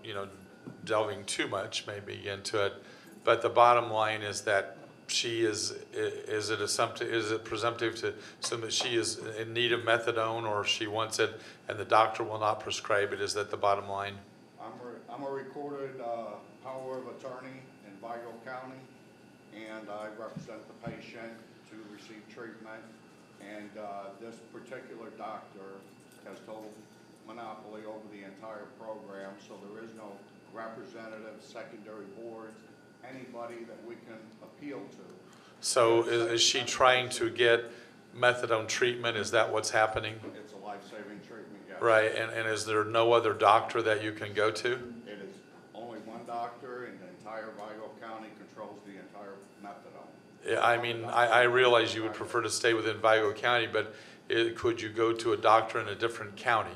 delving too much maybe into it, but the bottom line is that she is it presumptive to assume that she is in need of methadone, or she wants it and the doctor will not prescribe it? Is that the bottom line? I'm a recorded power of attorney in Vigo County, and I represent the patient to receive treatment. And this particular doctor has total monopoly over the entire program, so there is no representative, secondary boards, anybody that we can appeal to. So is she trying to get methadone treatment? Is that what's happening? It's a life-saving treatment, yes. Right, and is there no other doctor that you can go to? It is only one doctor, and the entire Vigo County controls the entire methadone. Yeah, I mean, I realize you would prefer to stay within Vigo County, but could you go to a doctor in a different county?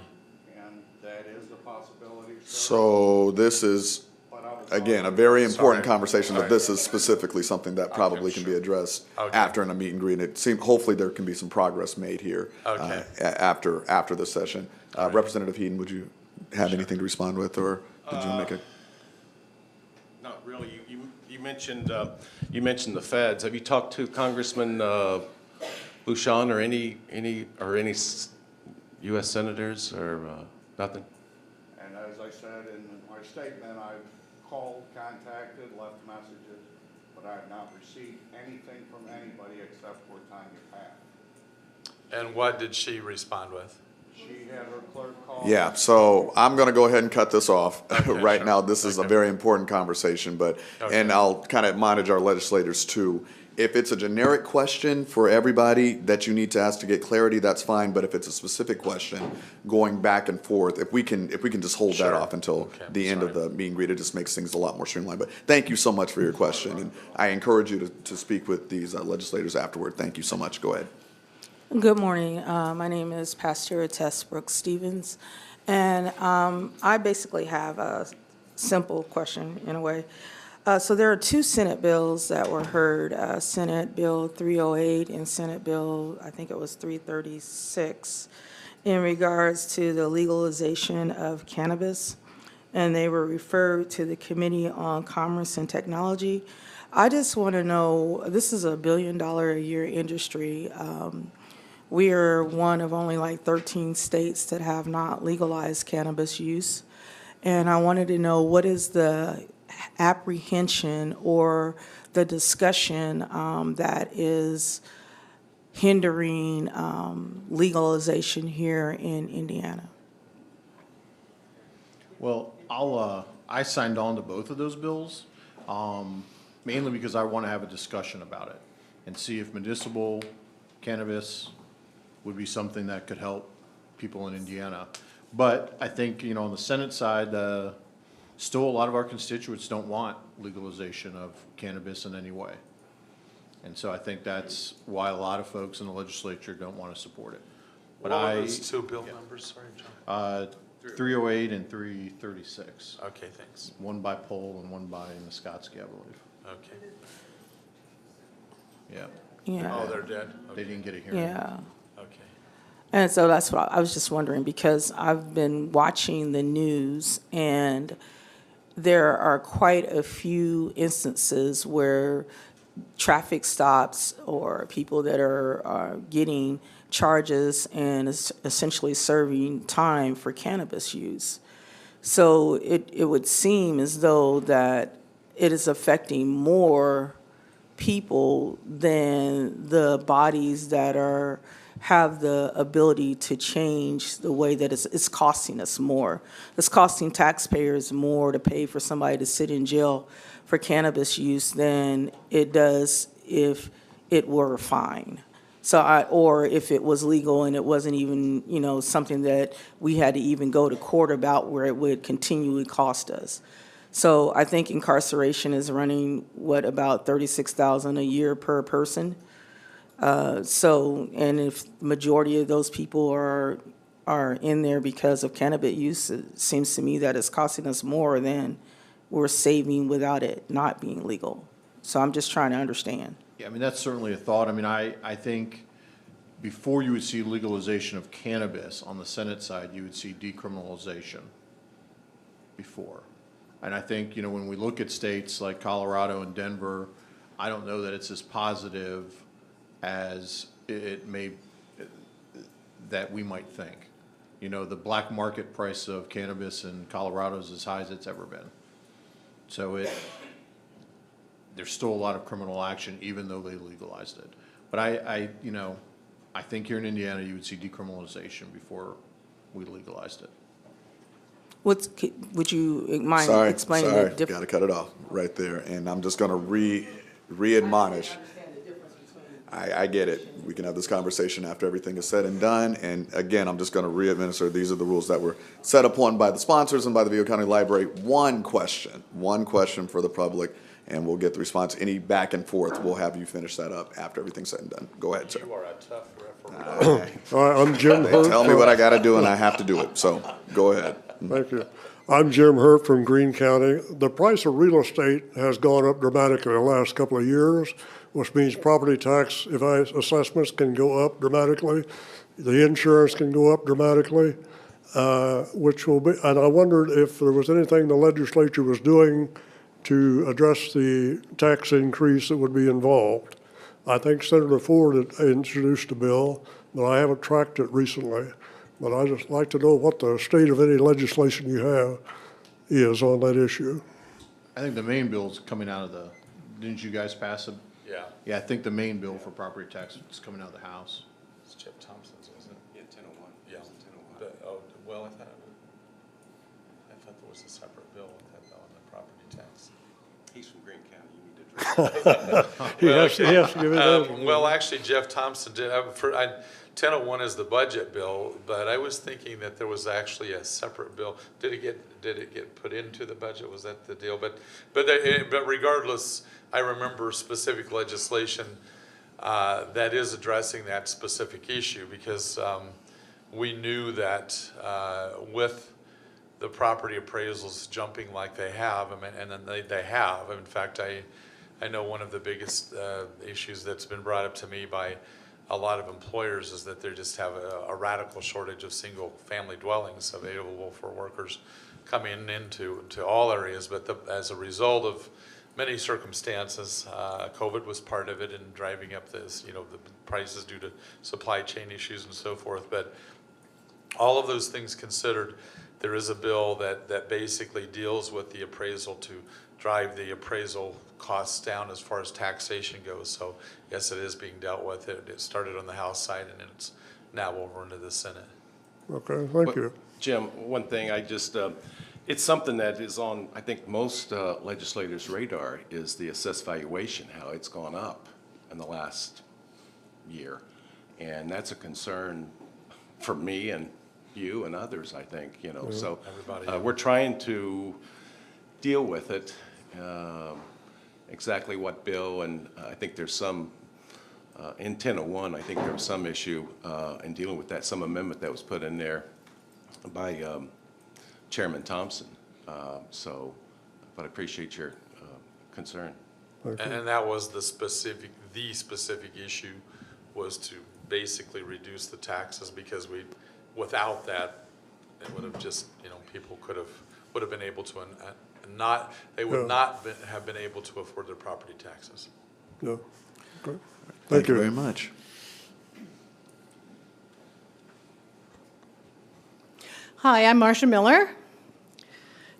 And that is a possibility, sir. So this is, again, a very important conversation, but this is specifically something that probably can be addressed after in a meet and greet. It seems, hopefully there can be some progress made here after the session. Representative Heaton, would you have anything to respond with, or did you make a? Not really. You mentioned the feds. Have you talked to Congressman Bouchon or any U.S. senators, or nothing? And as I said in my statement, I've called, contacted, left messages, but I have not received anything from anybody except for Tanya Paff. And what did she respond with? She had her clerk call. Yeah, so I'm going to go ahead and cut this off right sure. now. This is a very important conversation, but and I'll kind of admonish our legislators too. If it's a generic question for everybody that you need to ask to get clarity, that's fine, but if it's a specific question, going back and forth, if we can just hold that Sure. off until Okay, the end of sorry. the meet and greet, it just makes things a lot more streamlined. But thank you so much for your question, and I encourage you to speak with these legislators afterward. Thank you so much. Go ahead. Good morning. My name is Pastor Tess Brooks Stevens, and I basically have a simple question in a way. So there are two Senate bills that were heard, Senate Bill 308 and Senate Bill, I think it was 336, in regards to the legalization of cannabis, and they were referred to the Committee on Commerce and Technology. I just want to know, this is a $1 billion a year industry. We are one of only like 13 states that have not legalized cannabis use. And I wanted to know, what is the apprehension or the discussion that is hindering legalization here in Indiana? Well, I signed on to both of those bills, mainly because I want to have a discussion about it and see if medicinal cannabis would be something that could help people in Indiana. But I think, you know, on the Senate side, still a lot of our constituents don't want legalization of cannabis in any way. And so I think that's why a lot of folks in the legislature don't want to support it. But What were those two bill numbers, sorry, John? 308 and 336. Okay, thanks. One by poll and one by Muskowski, I believe. Okay. Yeah. Yeah. Oh, they're dead? They didn't get a hearing. Yeah. Okay. And so that's what I was just wondering, because I've been watching the news, and there are quite a few instances where traffic stops or people that are getting charges and essentially serving time for cannabis use. So it would seem as though that it is affecting more people than the bodies that have the ability to change the way that it's costing us more. It's costing taxpayers more to pay for somebody to sit in jail for cannabis use than it does if it were fine. So or if it was legal and it wasn't even, you know, something that we had to even go to court about, where it would continually cost us. So I think incarceration is running, what, about $36,000 a year per person. So, and if the majority of those people are in there because of cannabis use, it seems to me that it's costing us more than we're saving without it not being legal. So I'm just trying to understand. Yeah, I mean, that's certainly a thought. I mean, I think before you would see legalization of cannabis on the Senate side, you would see decriminalization before. And I think, you know, when we look at states like Colorado and Denver, I don't know that it's as positive as that we might think. You know, the black market price of cannabis in Colorado is as high as it's ever been. So there's still a lot of criminal action, even though they legalized it. But I think here in Indiana, you would see decriminalization before we legalized it. Would you mind explaining the difference? Got to cut it off right there. And I'm just going to re-admonish. I get it. We can have this conversation after everything is said and done. And again, I'm just going to re-administer. These are the rules that were set upon by the sponsors and by the Vigo County Library. One question for the public, and we'll get the response. Any back and forth, we'll have you finish that up after everything's said and done. Go ahead, sir. You are a tough referee. I'm Jim They Hurt. tell me what I got to do, and I have to do it. So go ahead. Thank you. I'm Jim Hurt from Greene County. The price of real estate has gone up dramatically in the last couple of years, which means property tax assessments can go up dramatically. The insurance can go up dramatically, which will be, and I wondered if there was anything the legislature was doing to address the tax increase that would be involved. I think Senator Ford had introduced a bill, but I haven't tracked it recently. But I'd just like to know what the state of any legislation you have is on that issue. I think the main bill's coming out of didn't you guys pass it? Yeah. Yeah, I think the main bill for property tax is coming out of the House. It's Chip Thompson's, wasn't it? Yeah, 1001. Yeah. Well, I thought there was a separate bill with that on the property tax. He's from Greene County. You need to He has to give it those. Well, actually, Jeff Thompson did, 1001 is the budget bill, but I was thinking that there was actually a separate bill. Did it get put into the budget? Was that the deal? But regardless, I remember specific legislation that is addressing that specific issue, because we knew that with the property appraisals jumping like they have, I mean, and then they have. In fact, I know one of the biggest issues that's been brought up to me by a lot of employers is that they just have a radical shortage of single-family dwellings available for workers coming into all areas. But as a result of many circumstances, COVID was part of it in driving up the prices due to supply chain issues and so forth. But all of those things considered, there is a bill that basically deals with the appraisal to drive the appraisal costs down as far as taxation goes. So yes, it is being dealt with. It started on the House side and it's now over into the Senate. Okay, thank you. Jim, one thing it's something that is on, I think, most legislators' radar is the assessed valuation, how it's gone up in the last year. And that's a concern for me and you and others, I think, So we're trying to deal with it. Exactly what bill, and I think there's some, in 1001, I think there was some issue in dealing with that, some amendment that was put in there by Chairman Thompson. But I appreciate your concern. And that was the specific issue was to basically reduce the taxes, because without that, it would have just, people would have been able to, they would not have been able to afford their property taxes. No. Okay. Thank you very much. Hi, I'm Marcia Miller.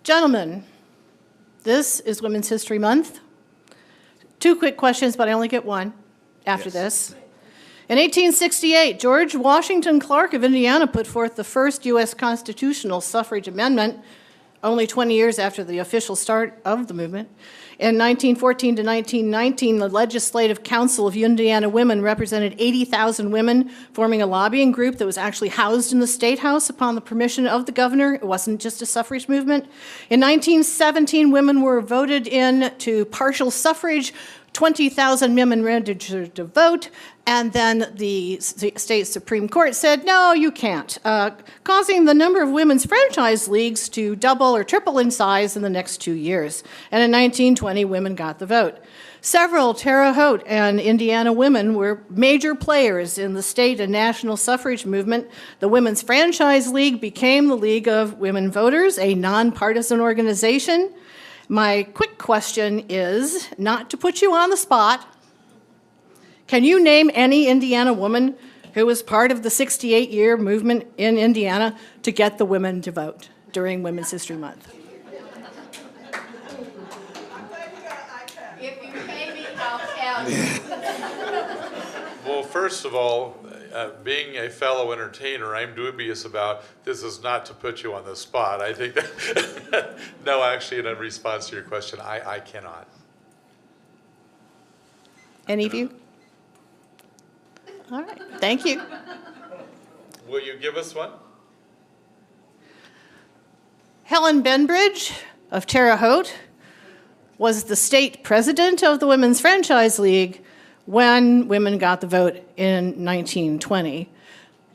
Gentlemen, this is Women's History Month. 2 quick questions, but I only get one after this. In 1868, George Washington Clark of Indiana put forth the first U.S. constitutional suffrage amendment, only 20 years after the official start of the movement. In 1914 to 1919, the Legislative Council of Indiana Women represented 80,000 women, forming a lobbying group that was actually housed in the State House upon the permission of the governor. It wasn't just a suffrage movement. In 1917, women were voted in to partial suffrage. 20,000 women registered to vote, and then the state Supreme Court said, no, you can't, causing the number of women's franchise leagues to double or triple in size in the next 2 years. And in 1920, women got the vote. Several Terre Haute and Indiana women were major players in the state and national suffrage movement. The Women's Franchise League became the League of Women Voters, a nonpartisan organization. My quick question is, not to put you on the spot, can you name any Indiana woman who was part of the 68-year movement in Indiana to get the women to vote during Women's History Month? If you pay me, I'll tell you. Well, first of all, being a fellow entertainer, I'm dubious about this is not to put you on the spot. I think that, no, actually, in response to your question, I cannot. Any of you? All right, thank you. Will you give us one? Helen Benbridge of Terre Haute was the state president of the Women's Franchise League when women got the vote in 1920.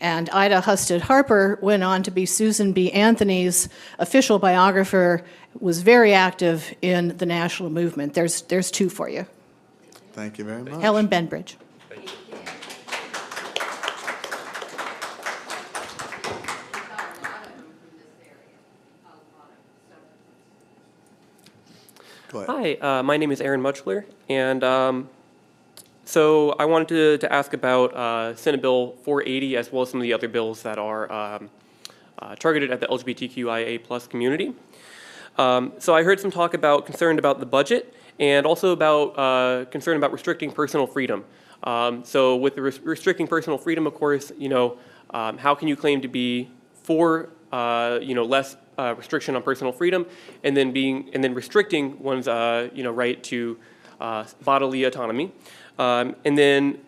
And Ida Husted Harper went on to be Susan B. Anthony's official biographer, was very active in the national movement. There's 2 for you. Thank you very much. Helen Benbridge. Thank you. Go ahead. Hi, my name is Aaron Muchler, and so I wanted to ask about Senate Bill 480 as well as some of the other bills that are targeted at the LGBTQIA+ community. So I heard some talk about concern about the budget and also about concern about restricting personal freedom. So with the restricting personal freedom, of course, how can you claim to be for less restriction on personal freedom, and then restricting one's right to bodily autonomy. And then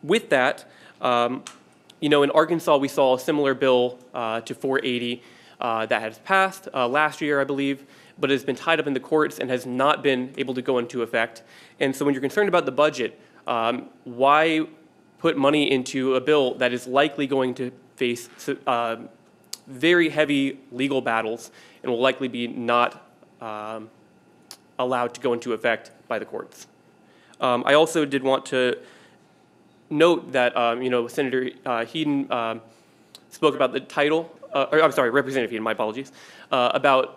with that, in Arkansas, we saw a similar bill to 480 that has passed last year, I believe, but has been tied up in the courts and has not been able to go into effect. And so when you're concerned about the budget, why put money into a bill that is likely going to face very heavy legal battles and will likely be not allowed to go into effect by the courts? I also did want to note that, Senator Heaton spoke about the title, Representative Heaton, my apologies, about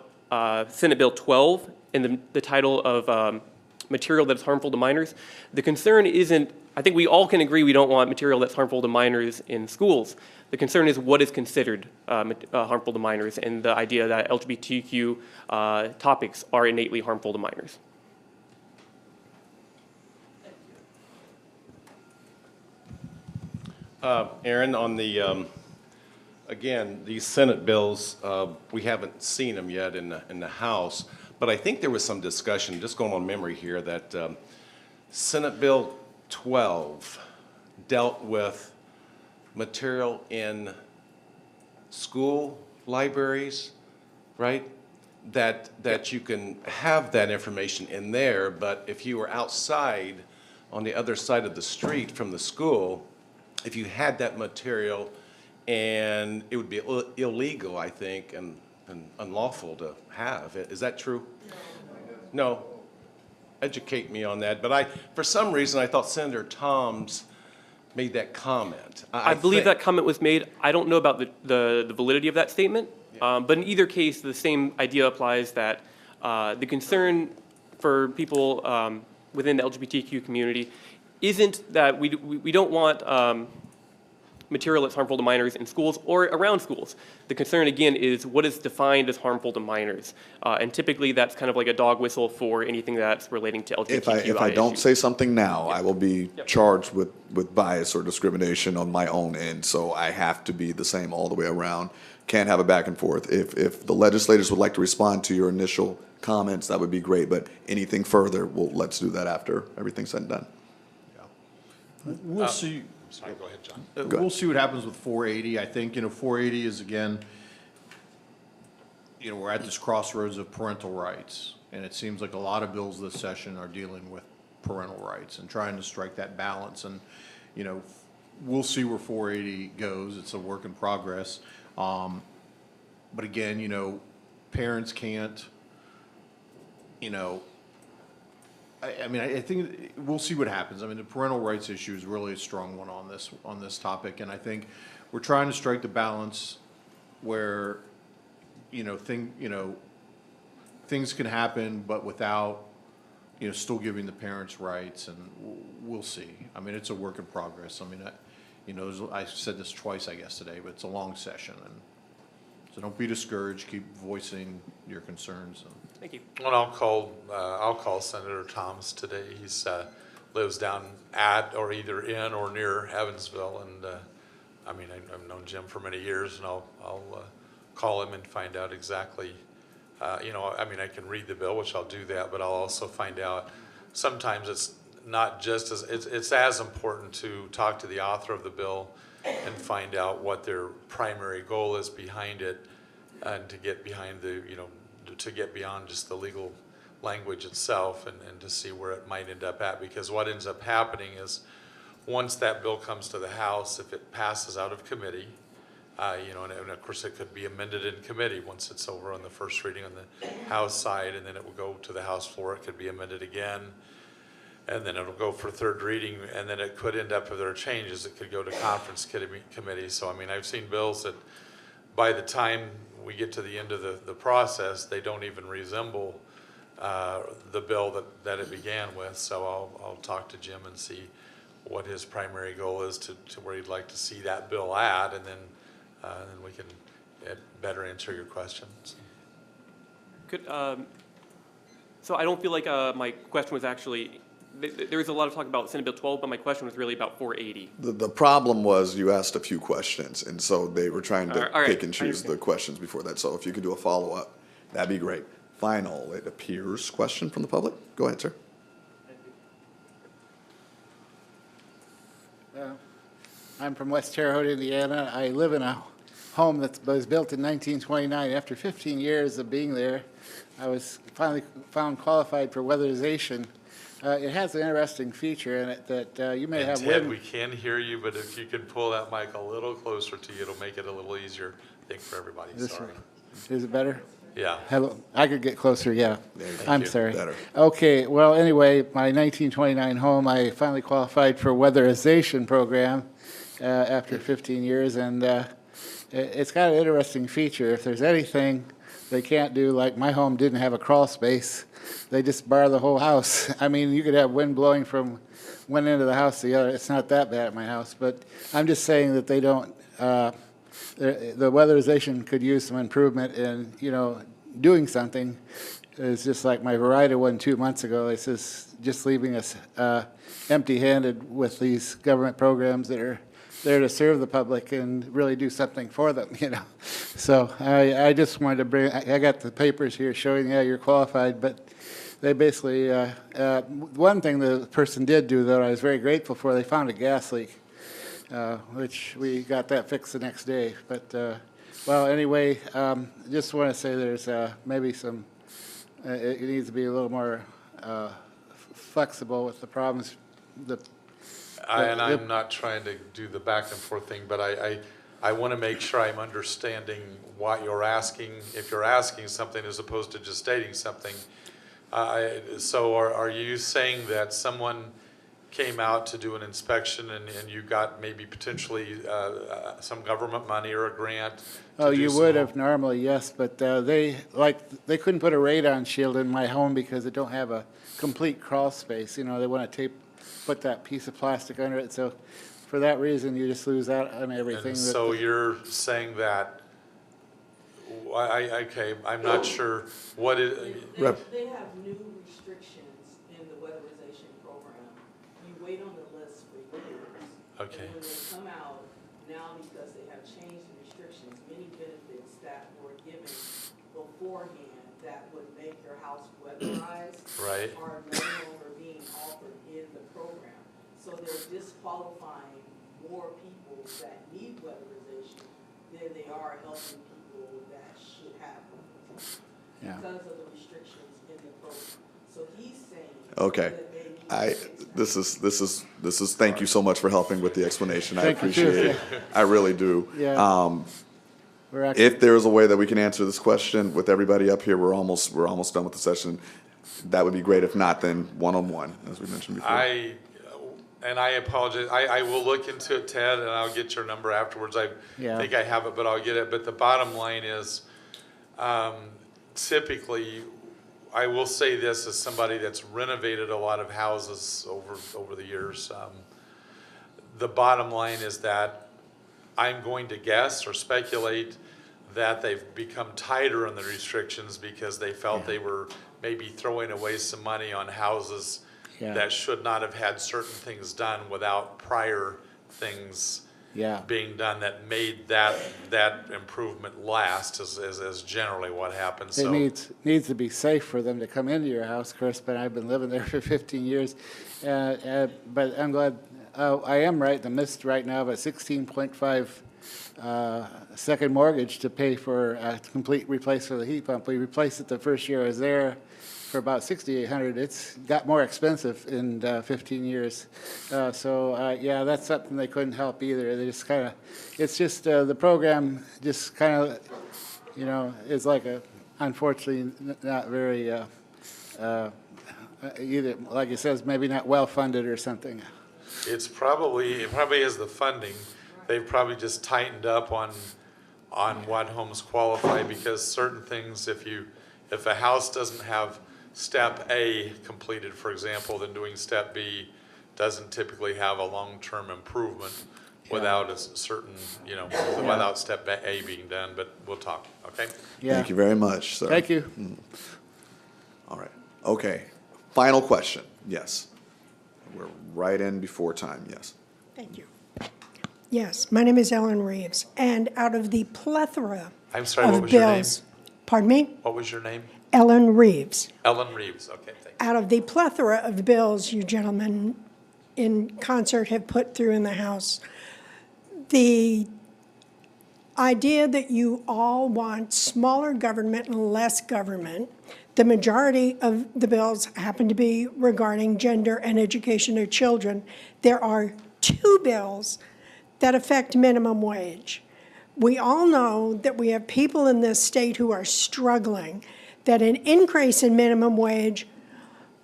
Senate Bill 12 and the title of material that's harmful to minors. The concern isn't, I think we all can agree we don't want material that's harmful to minors in schools. The concern is what is considered harmful to minors, and the idea that LGBTQ topics are innately harmful to minors. Aaron, on the, again, these Senate bills, we haven't seen them yet in the House, but I think there was some discussion, just going on memory here, that Senate Bill 12 dealt with material in school libraries, right? That you can have that information in there, but if you were outside on the other side of the street from the school, if you had that material, and it would be illegal, I think, and unlawful to have it. Is that true? No. Educate me on that. But for some reason, I thought Senator Toms made that comment. I believe that comment was made. I don't know about the validity of that statement, but in either case, the same idea applies, that the concern for people within the LGBTQ community isn't that we don't want material that's harmful to minors in schools or around schools. The concern, again, is what is defined as harmful to minors. And typically, that's kind of like a dog whistle for anything that's relating to LGBTQI If I don't issues. say something now, I will be charged with bias or discrimination on my own end. So I have to be the same all the way around. Can't have a back and forth. If the legislators would like to respond to your initial comments, that would be great. But anything further, let's do that after everything's said and done. We'll see. Sorry, go ahead, John. We'll see what happens with 480. I think, 480 is, again, we're at this crossroads of parental rights. And it seems like a lot of bills this session are dealing with parental rights and trying to strike that balance. And, we'll see where 480 goes. It's a work in progress. But again, parents can't, I think we'll see what happens. I mean, the parental rights issue is really a strong one on this topic, and I think we're trying to strike the balance where, things can happen, but without, still giving the parents rights, and we'll see. I mean, it's a work in progress. I mean, I said this twice, I guess, today, but it's a long session, and so don't be discouraged. Keep voicing your concerns. Thank you. Well, I'll call Senator Thomas today. He's lives down at or either in or near Evansville, and I've known Jim for many years, and I'll call him and find out exactly. I can read the bill, which I'll do that, but I'll also find out. Sometimes it's not just it's as important to talk to the author of the bill and find out what their primary goal is behind it, and to get behind to get beyond just the legal language itself, and to see where it might end up at. Because what ends up happening is, once that bill comes to the House, if it passes out of committee, and of course it could be amended in committee once it's over on the first reading on the House side, and then it will go to the House floor. It could be amended again, and then it'll go for third reading, and then it could end up, if there are changes, it could go to conference committee. So I've seen bills that by the time we get to the end of the process, they don't even resemble the bill that it began with. So I'll talk to Jim and see what his primary goal is to where he'd like to see that bill at, and then we can better answer your questions. Good. So I don't feel like my question was actually. There was a lot of talk about Senate Bill 12, but my question was really about 480. The problem was you asked a few questions, and so they were trying to All right, pick and choose the questions before that. So if you could do a follow-up, that'd be great. Final, it appears, question from the public. Go ahead, sir. I'm from West Terre Haute, Indiana. I live in a home that was built in 1929. After 15 years of being there, I was finally found qualified for weatherization. It has an interesting feature in it that you may And have Ted, wind. we can hear you, but if you can pull that mic a little closer to you, it'll make it a little easier, I think, for everybody. This Sorry. one. Is it better? Yeah. Hello, I could get closer, yeah. I'm you. sorry. Better. Okay, well, anyway, my 1929 home, I finally qualified for weatherization program after 15 years, and it's got an interesting feature. If there's anything they can't do, like my home didn't have a crawl space, they just bar the whole house. I mean, you could have wind blowing from one end of the house to the other. It's not that bad at my house, but I'm just saying that they don't, the weatherization could use some improvement in, doing something. It's just like my Verida one 2 months ago. It's just leaving us empty-handed with these government programs that are there to serve the public and really do something for them, So I just wanted to bring, I got the papers here showing, yeah, you're qualified, but they basically, one thing the person did do, though, I was very grateful for, they found a gas leak, which we got that fixed the next day. But, well, anyway, just want to say there's maybe some, it needs to be a little more flexible with the problems. I'm not trying to do the back and forth thing, but I want to make sure I'm understanding what you're asking, if you're asking something as opposed to just stating something. So are you saying that someone came out to do an inspection and you got maybe potentially some government money or a grant? Oh, you would have normally, yes, but they couldn't put a radon shield in my home because it don't have a complete crawl space. They want to put that piece of plastic under it. So for that reason, you just lose out on everything. And so you're saying that, okay, I'm not sure what it. They have new restrictions in the weatherization program. You wait on the list for years. Okay. And when they come out, now because they have changed the restrictions, many benefits that were given beforehand that would make your house weatherized Right. are no longer being offered in the program. So they're disqualifying more people that need weatherization than they are helping people that should have them. Yeah. Because of the restrictions in the program. So he's saying. Okay. This is, thank you so much for helping with the explanation. I Thank you, appreciate too. it. I really do. Yeah. If there's a way that we can answer this question with everybody up here, we're almost done with the session. That would be great. If not, then one-on-one, as we mentioned before. I apologize. I will look into it, Ted, and I'll get your number afterwards. I think I have it, but I'll get it. But the bottom line is, typically, I will say this as somebody that's renovated a lot of houses over the years. The bottom line is that I'm going to guess or speculate that they've become tighter on the restrictions because they felt they were maybe throwing away some money on houses that should not have had certain things done without prior things being done that made that improvement last is generally what happens. It needs to be safe for them to come into your house, of course, but I've been living there for 15 years. But I'm glad, I am right in the midst right now of a 16.5 second mortgage to pay for a complete replacement of the heat pump. We replaced it the first year I was there for about $6,800. It's got more expensive in 15 years. Yeah, that's something they couldn't help either. They just kind of, it's just the program just kind of, is like unfortunately not very, either, like it says, maybe not well funded or something. It probably is the funding. They've probably just tightened up on what homes qualify, because certain things, if a house doesn't have step A completed, for example, then doing step B doesn't typically have a long-term improvement without a certain, without step A being done, but we'll talk, okay? Yeah. Thank you very much, sir. Thank you. All right. Okay. Final question. Yes. We're right in before time. Yes. Thank you. Yes, my name is Ellen Reeves, and out of the plethora I'm sorry, what of was your name? bills, pardon me? What was your name? Ellen Reeves. Ellen Reeves, okay, thank you. Out of the plethora of bills you gentlemen in concert have put through in the House, the idea that you all want smaller government and less government, the majority of the bills happen to be regarding gender and education of children. There are 2 bills that affect minimum wage. We all know that we have people in this state who are struggling, that an increase in minimum wage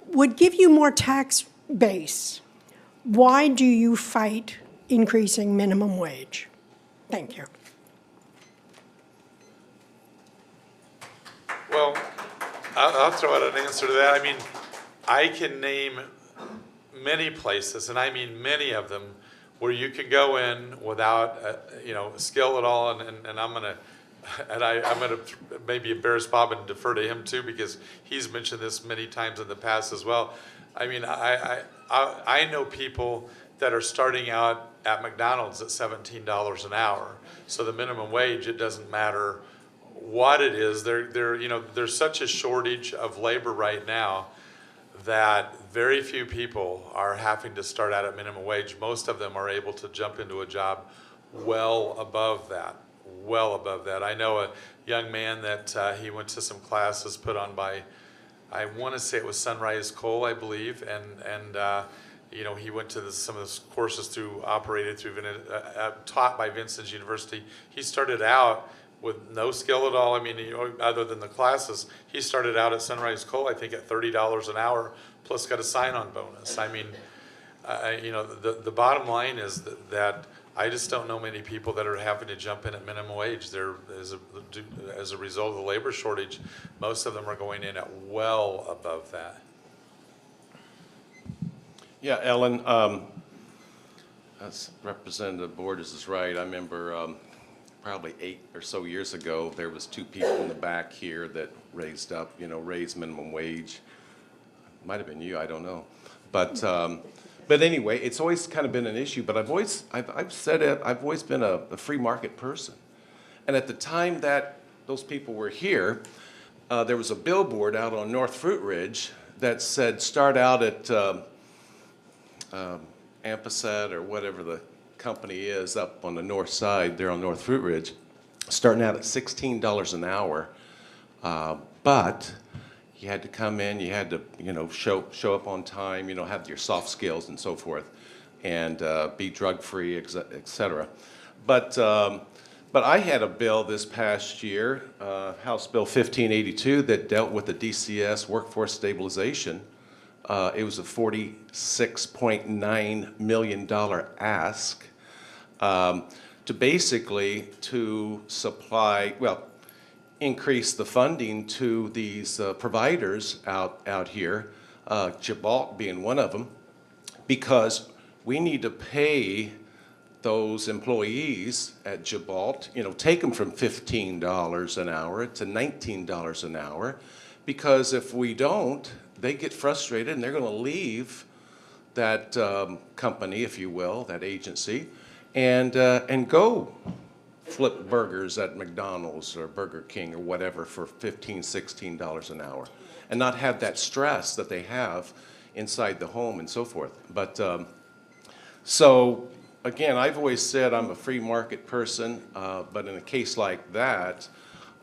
would give you more tax base. Why do you fight increasing minimum wage? Thank you. Well, I'll throw out an answer to that. I mean, I can name many places, and I mean many of them, where you can go in without, skill at all, and I'm gonna maybe embarrass Bob and defer to him too, because he's mentioned this many times in the past as well. I mean, I know people that are starting out at McDonald's at $17 an hour. So the minimum wage, it doesn't matter what it is. There's such a shortage of labor right now that very few people are having to start out at minimum wage. Most of them are able to jump into a job well above that. I know a young man that he went to some classes put on by, I want to say it was Sunrise Coal, I believe, and he went to some of the courses taught by Vincent's University. He started out with no skill at all. I mean, other than the classes, he started out at Sunrise Coal, I think, at $30 an hour, plus got a sign-on bonus. I mean, the bottom line is that I just don't know many people that are having to jump in at minimum wage. As a result of the labor shortage, most of them are going in at well above that. Yeah, Ellen, as Representative Borders is right. I remember probably 8 or so years ago, there was 2 people in the back here that raised minimum wage. Might have been you, I don't know. But anyway, it's always kind of been an issue, but I've said it, I've always been a free market person. And at the time that those people were here, there was a billboard out on North Fruit Ridge that said, start out at Ampersand or whatever the company is up on the north side there on North Fruit Ridge, starting out at $16 an hour. But you had to come in, you had to, show up on time, have your soft skills and so forth, and be drug-free, et cetera. But I had a bill this past year, House Bill 1582, that dealt with the DCS workforce stabilization. It was a $46.9 million ask to supply, increase the funding to these providers out here, Gibraltar being one of them, because we need to pay those employees at Gibraltar, take them from $15 an hour to $19 an hour, because if we don't, they get frustrated and they're going to leave that company, if you will, that agency, and go flip burgers at McDonald's or Burger King or whatever for $15, $16 an hour, and not have that stress that they have inside the home and so forth. But so again, I've always said I'm a free market person, but in a case like that,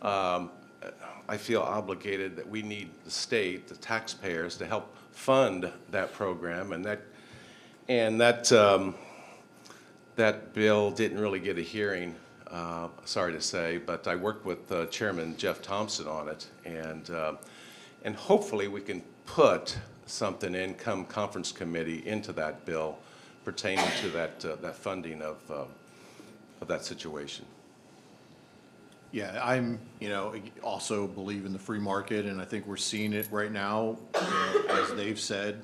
I feel obligated that we need the state, the taxpayers, to help fund that program, and that bill didn't really get a hearing. Sorry to say, but I worked with Chairman Jeff Thompson on it, and hopefully we can put something in come conference committee into that bill pertaining to that funding of that situation. Yeah, I'm, also believe in the free market, and I think we're seeing it right now. As they've said,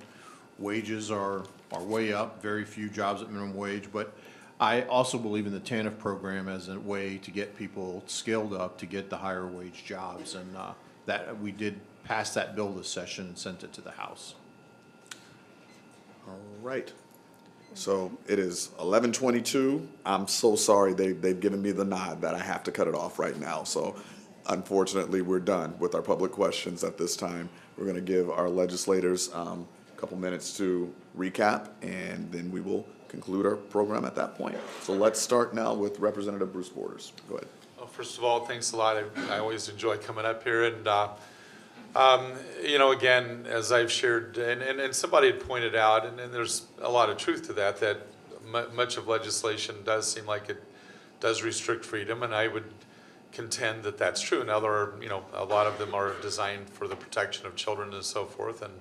wages are way up, very few jobs at minimum wage, but I also believe in the TANF program as a way to get people skilled up to get the higher wage jobs, and that we did pass that bill this session and sent it to the House. All right. So it is 11:22. I'm so sorry they've given me the nod that I have to cut it off right now. So unfortunately, we're done with our public questions at this time. We're going to give our legislators a couple minutes to recap, and then we will conclude our program at that point. So let's start now with Representative Bruce Borders. Go ahead. Well, first of all, thanks a lot. I always enjoy coming up here, and you know, again, as I've shared, and somebody had pointed out, and there's a lot of truth to that, that much of legislation does seem like it does restrict freedom, and I would contend that that's true. Now, there are, you know, a lot of them are designed for the protection of children and so forth, and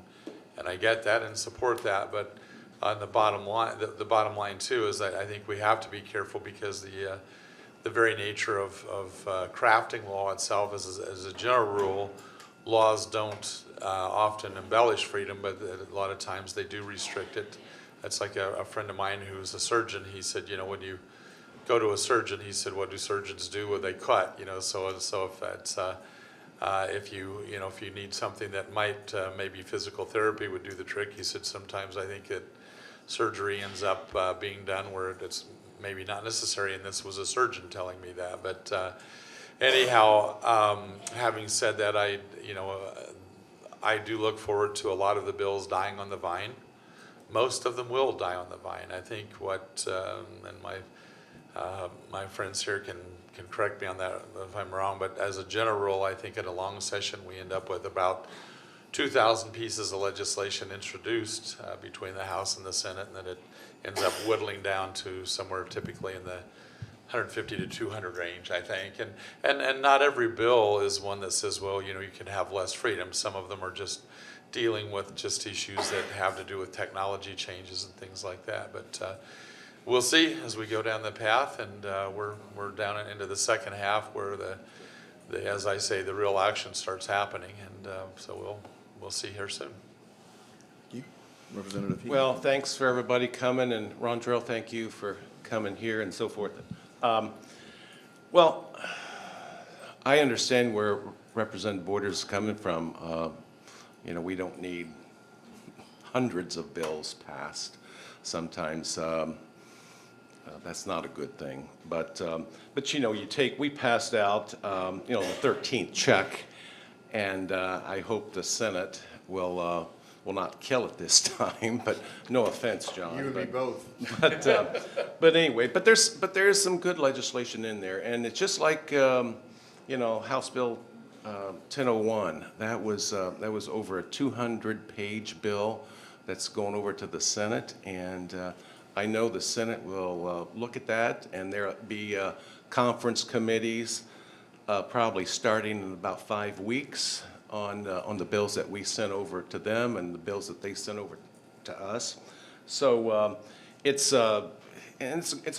I get that and support that, but on the bottom line, the bottom line too is that I think we have to be careful, because the very nature of crafting law itself is, as a general rule, laws don't often embellish freedom, but a lot of times they do restrict it. That's like a friend of mine who's a surgeon. He said, you know, when you go to a surgeon, he said, what do surgeons do? Well, they cut, you know, so if that's, if you need something that might, maybe physical therapy would do the trick, he said, sometimes I think that surgery ends up being done where it's maybe not necessary, and this was a surgeon telling me that. But anyhow, having said that, I do look forward to a lot of the bills dying on the vine. Most of them will die on the vine. I think what, and my friends here can correct me on that if I'm wrong, but as a general rule, I think in a long session we end up with about 2,000 pieces of legislation introduced between the House and the Senate, and then it ends up whittling down to somewhere typically in the 150 to 200 range, I think. And not every bill is one that says, well, you know, you can have less freedom. Some of them are just dealing with just issues that have to do with technology changes and things like that. But we'll see as we go down the path, and we're down into the second half where as I say, the real action starts happening, and so we'll see here soon. Representative Heath. Well, thanks for everybody coming, and Rondrell, thank you for coming here and so forth. Well, I understand where Representative Borders is coming from. You know, we don't need hundreds of bills passed. Sometimes that's not a good thing. But you know, we passed out, you know, the 13th check, and I hope the Senate will not kill it this time. But no offense, John. You and me both. But anyway, but there's some good legislation in there, and it's just like you know, House Bill 1001. That was over a 200-page bill that's going over to the Senate, and I know the Senate will look at that, and there'll be conference committees probably starting in about 5 weeks on the bills that we sent over to them and the bills that they sent over to us. So it's a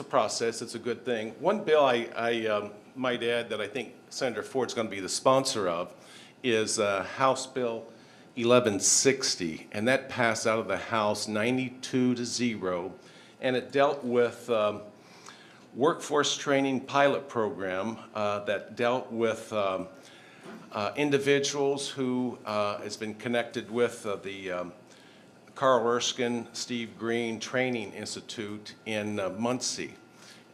process. It's a good thing. One bill I might add that I think Senator Ford's going to be the sponsor of is House Bill 1160, and that passed out of the House 92-0, and it dealt with workforce training pilot program that dealt with individuals who has been connected with the Carl Erskine, Steve Green Training Institute in Muncie.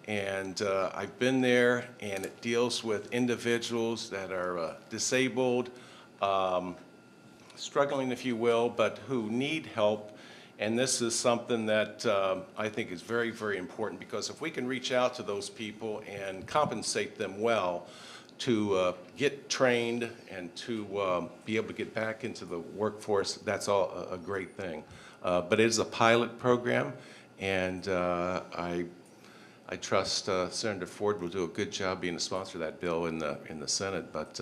And I've been there, and it deals with individuals that are disabled, struggling, if you will, but who need help. And this is something that I think is very, very important, because if we can reach out to those people and compensate them well to get trained and to be able to get back into the workforce, that's all a great thing. But it is a pilot program, and I trust Senator Ford will do a good job being a sponsor of that bill in the Senate. But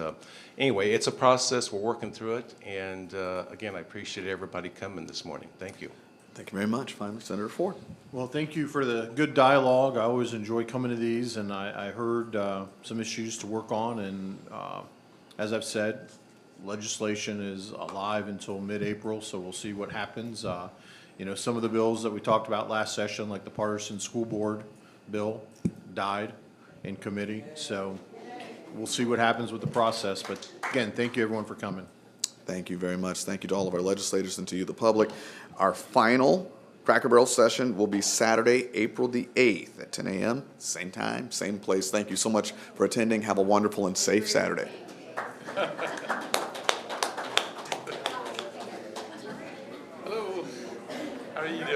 anyway, it's a process. We're working through it. And again, I appreciate everybody coming this morning. Thank you. Thank you very much. Finally, Senator Ford. Well, thank you for the good dialogue. I always enjoy coming to these, and I heard some issues to work on. And as I've said, legislation is alive until mid-April, so we'll see what happens. You know, some of the bills that we talked about last session, like the partisan school board bill, died in committee. So we'll see what happens with the process. But again, thank you everyone for coming. Thank you very much. Thank you to all of our legislators and to you, the public. Our final Cracker Barrel session will be Saturday, April the 8th at 10 a.m., same time, same place. Thank you so much for attending. Have a wonderful and safe Saturday. Hello. You do.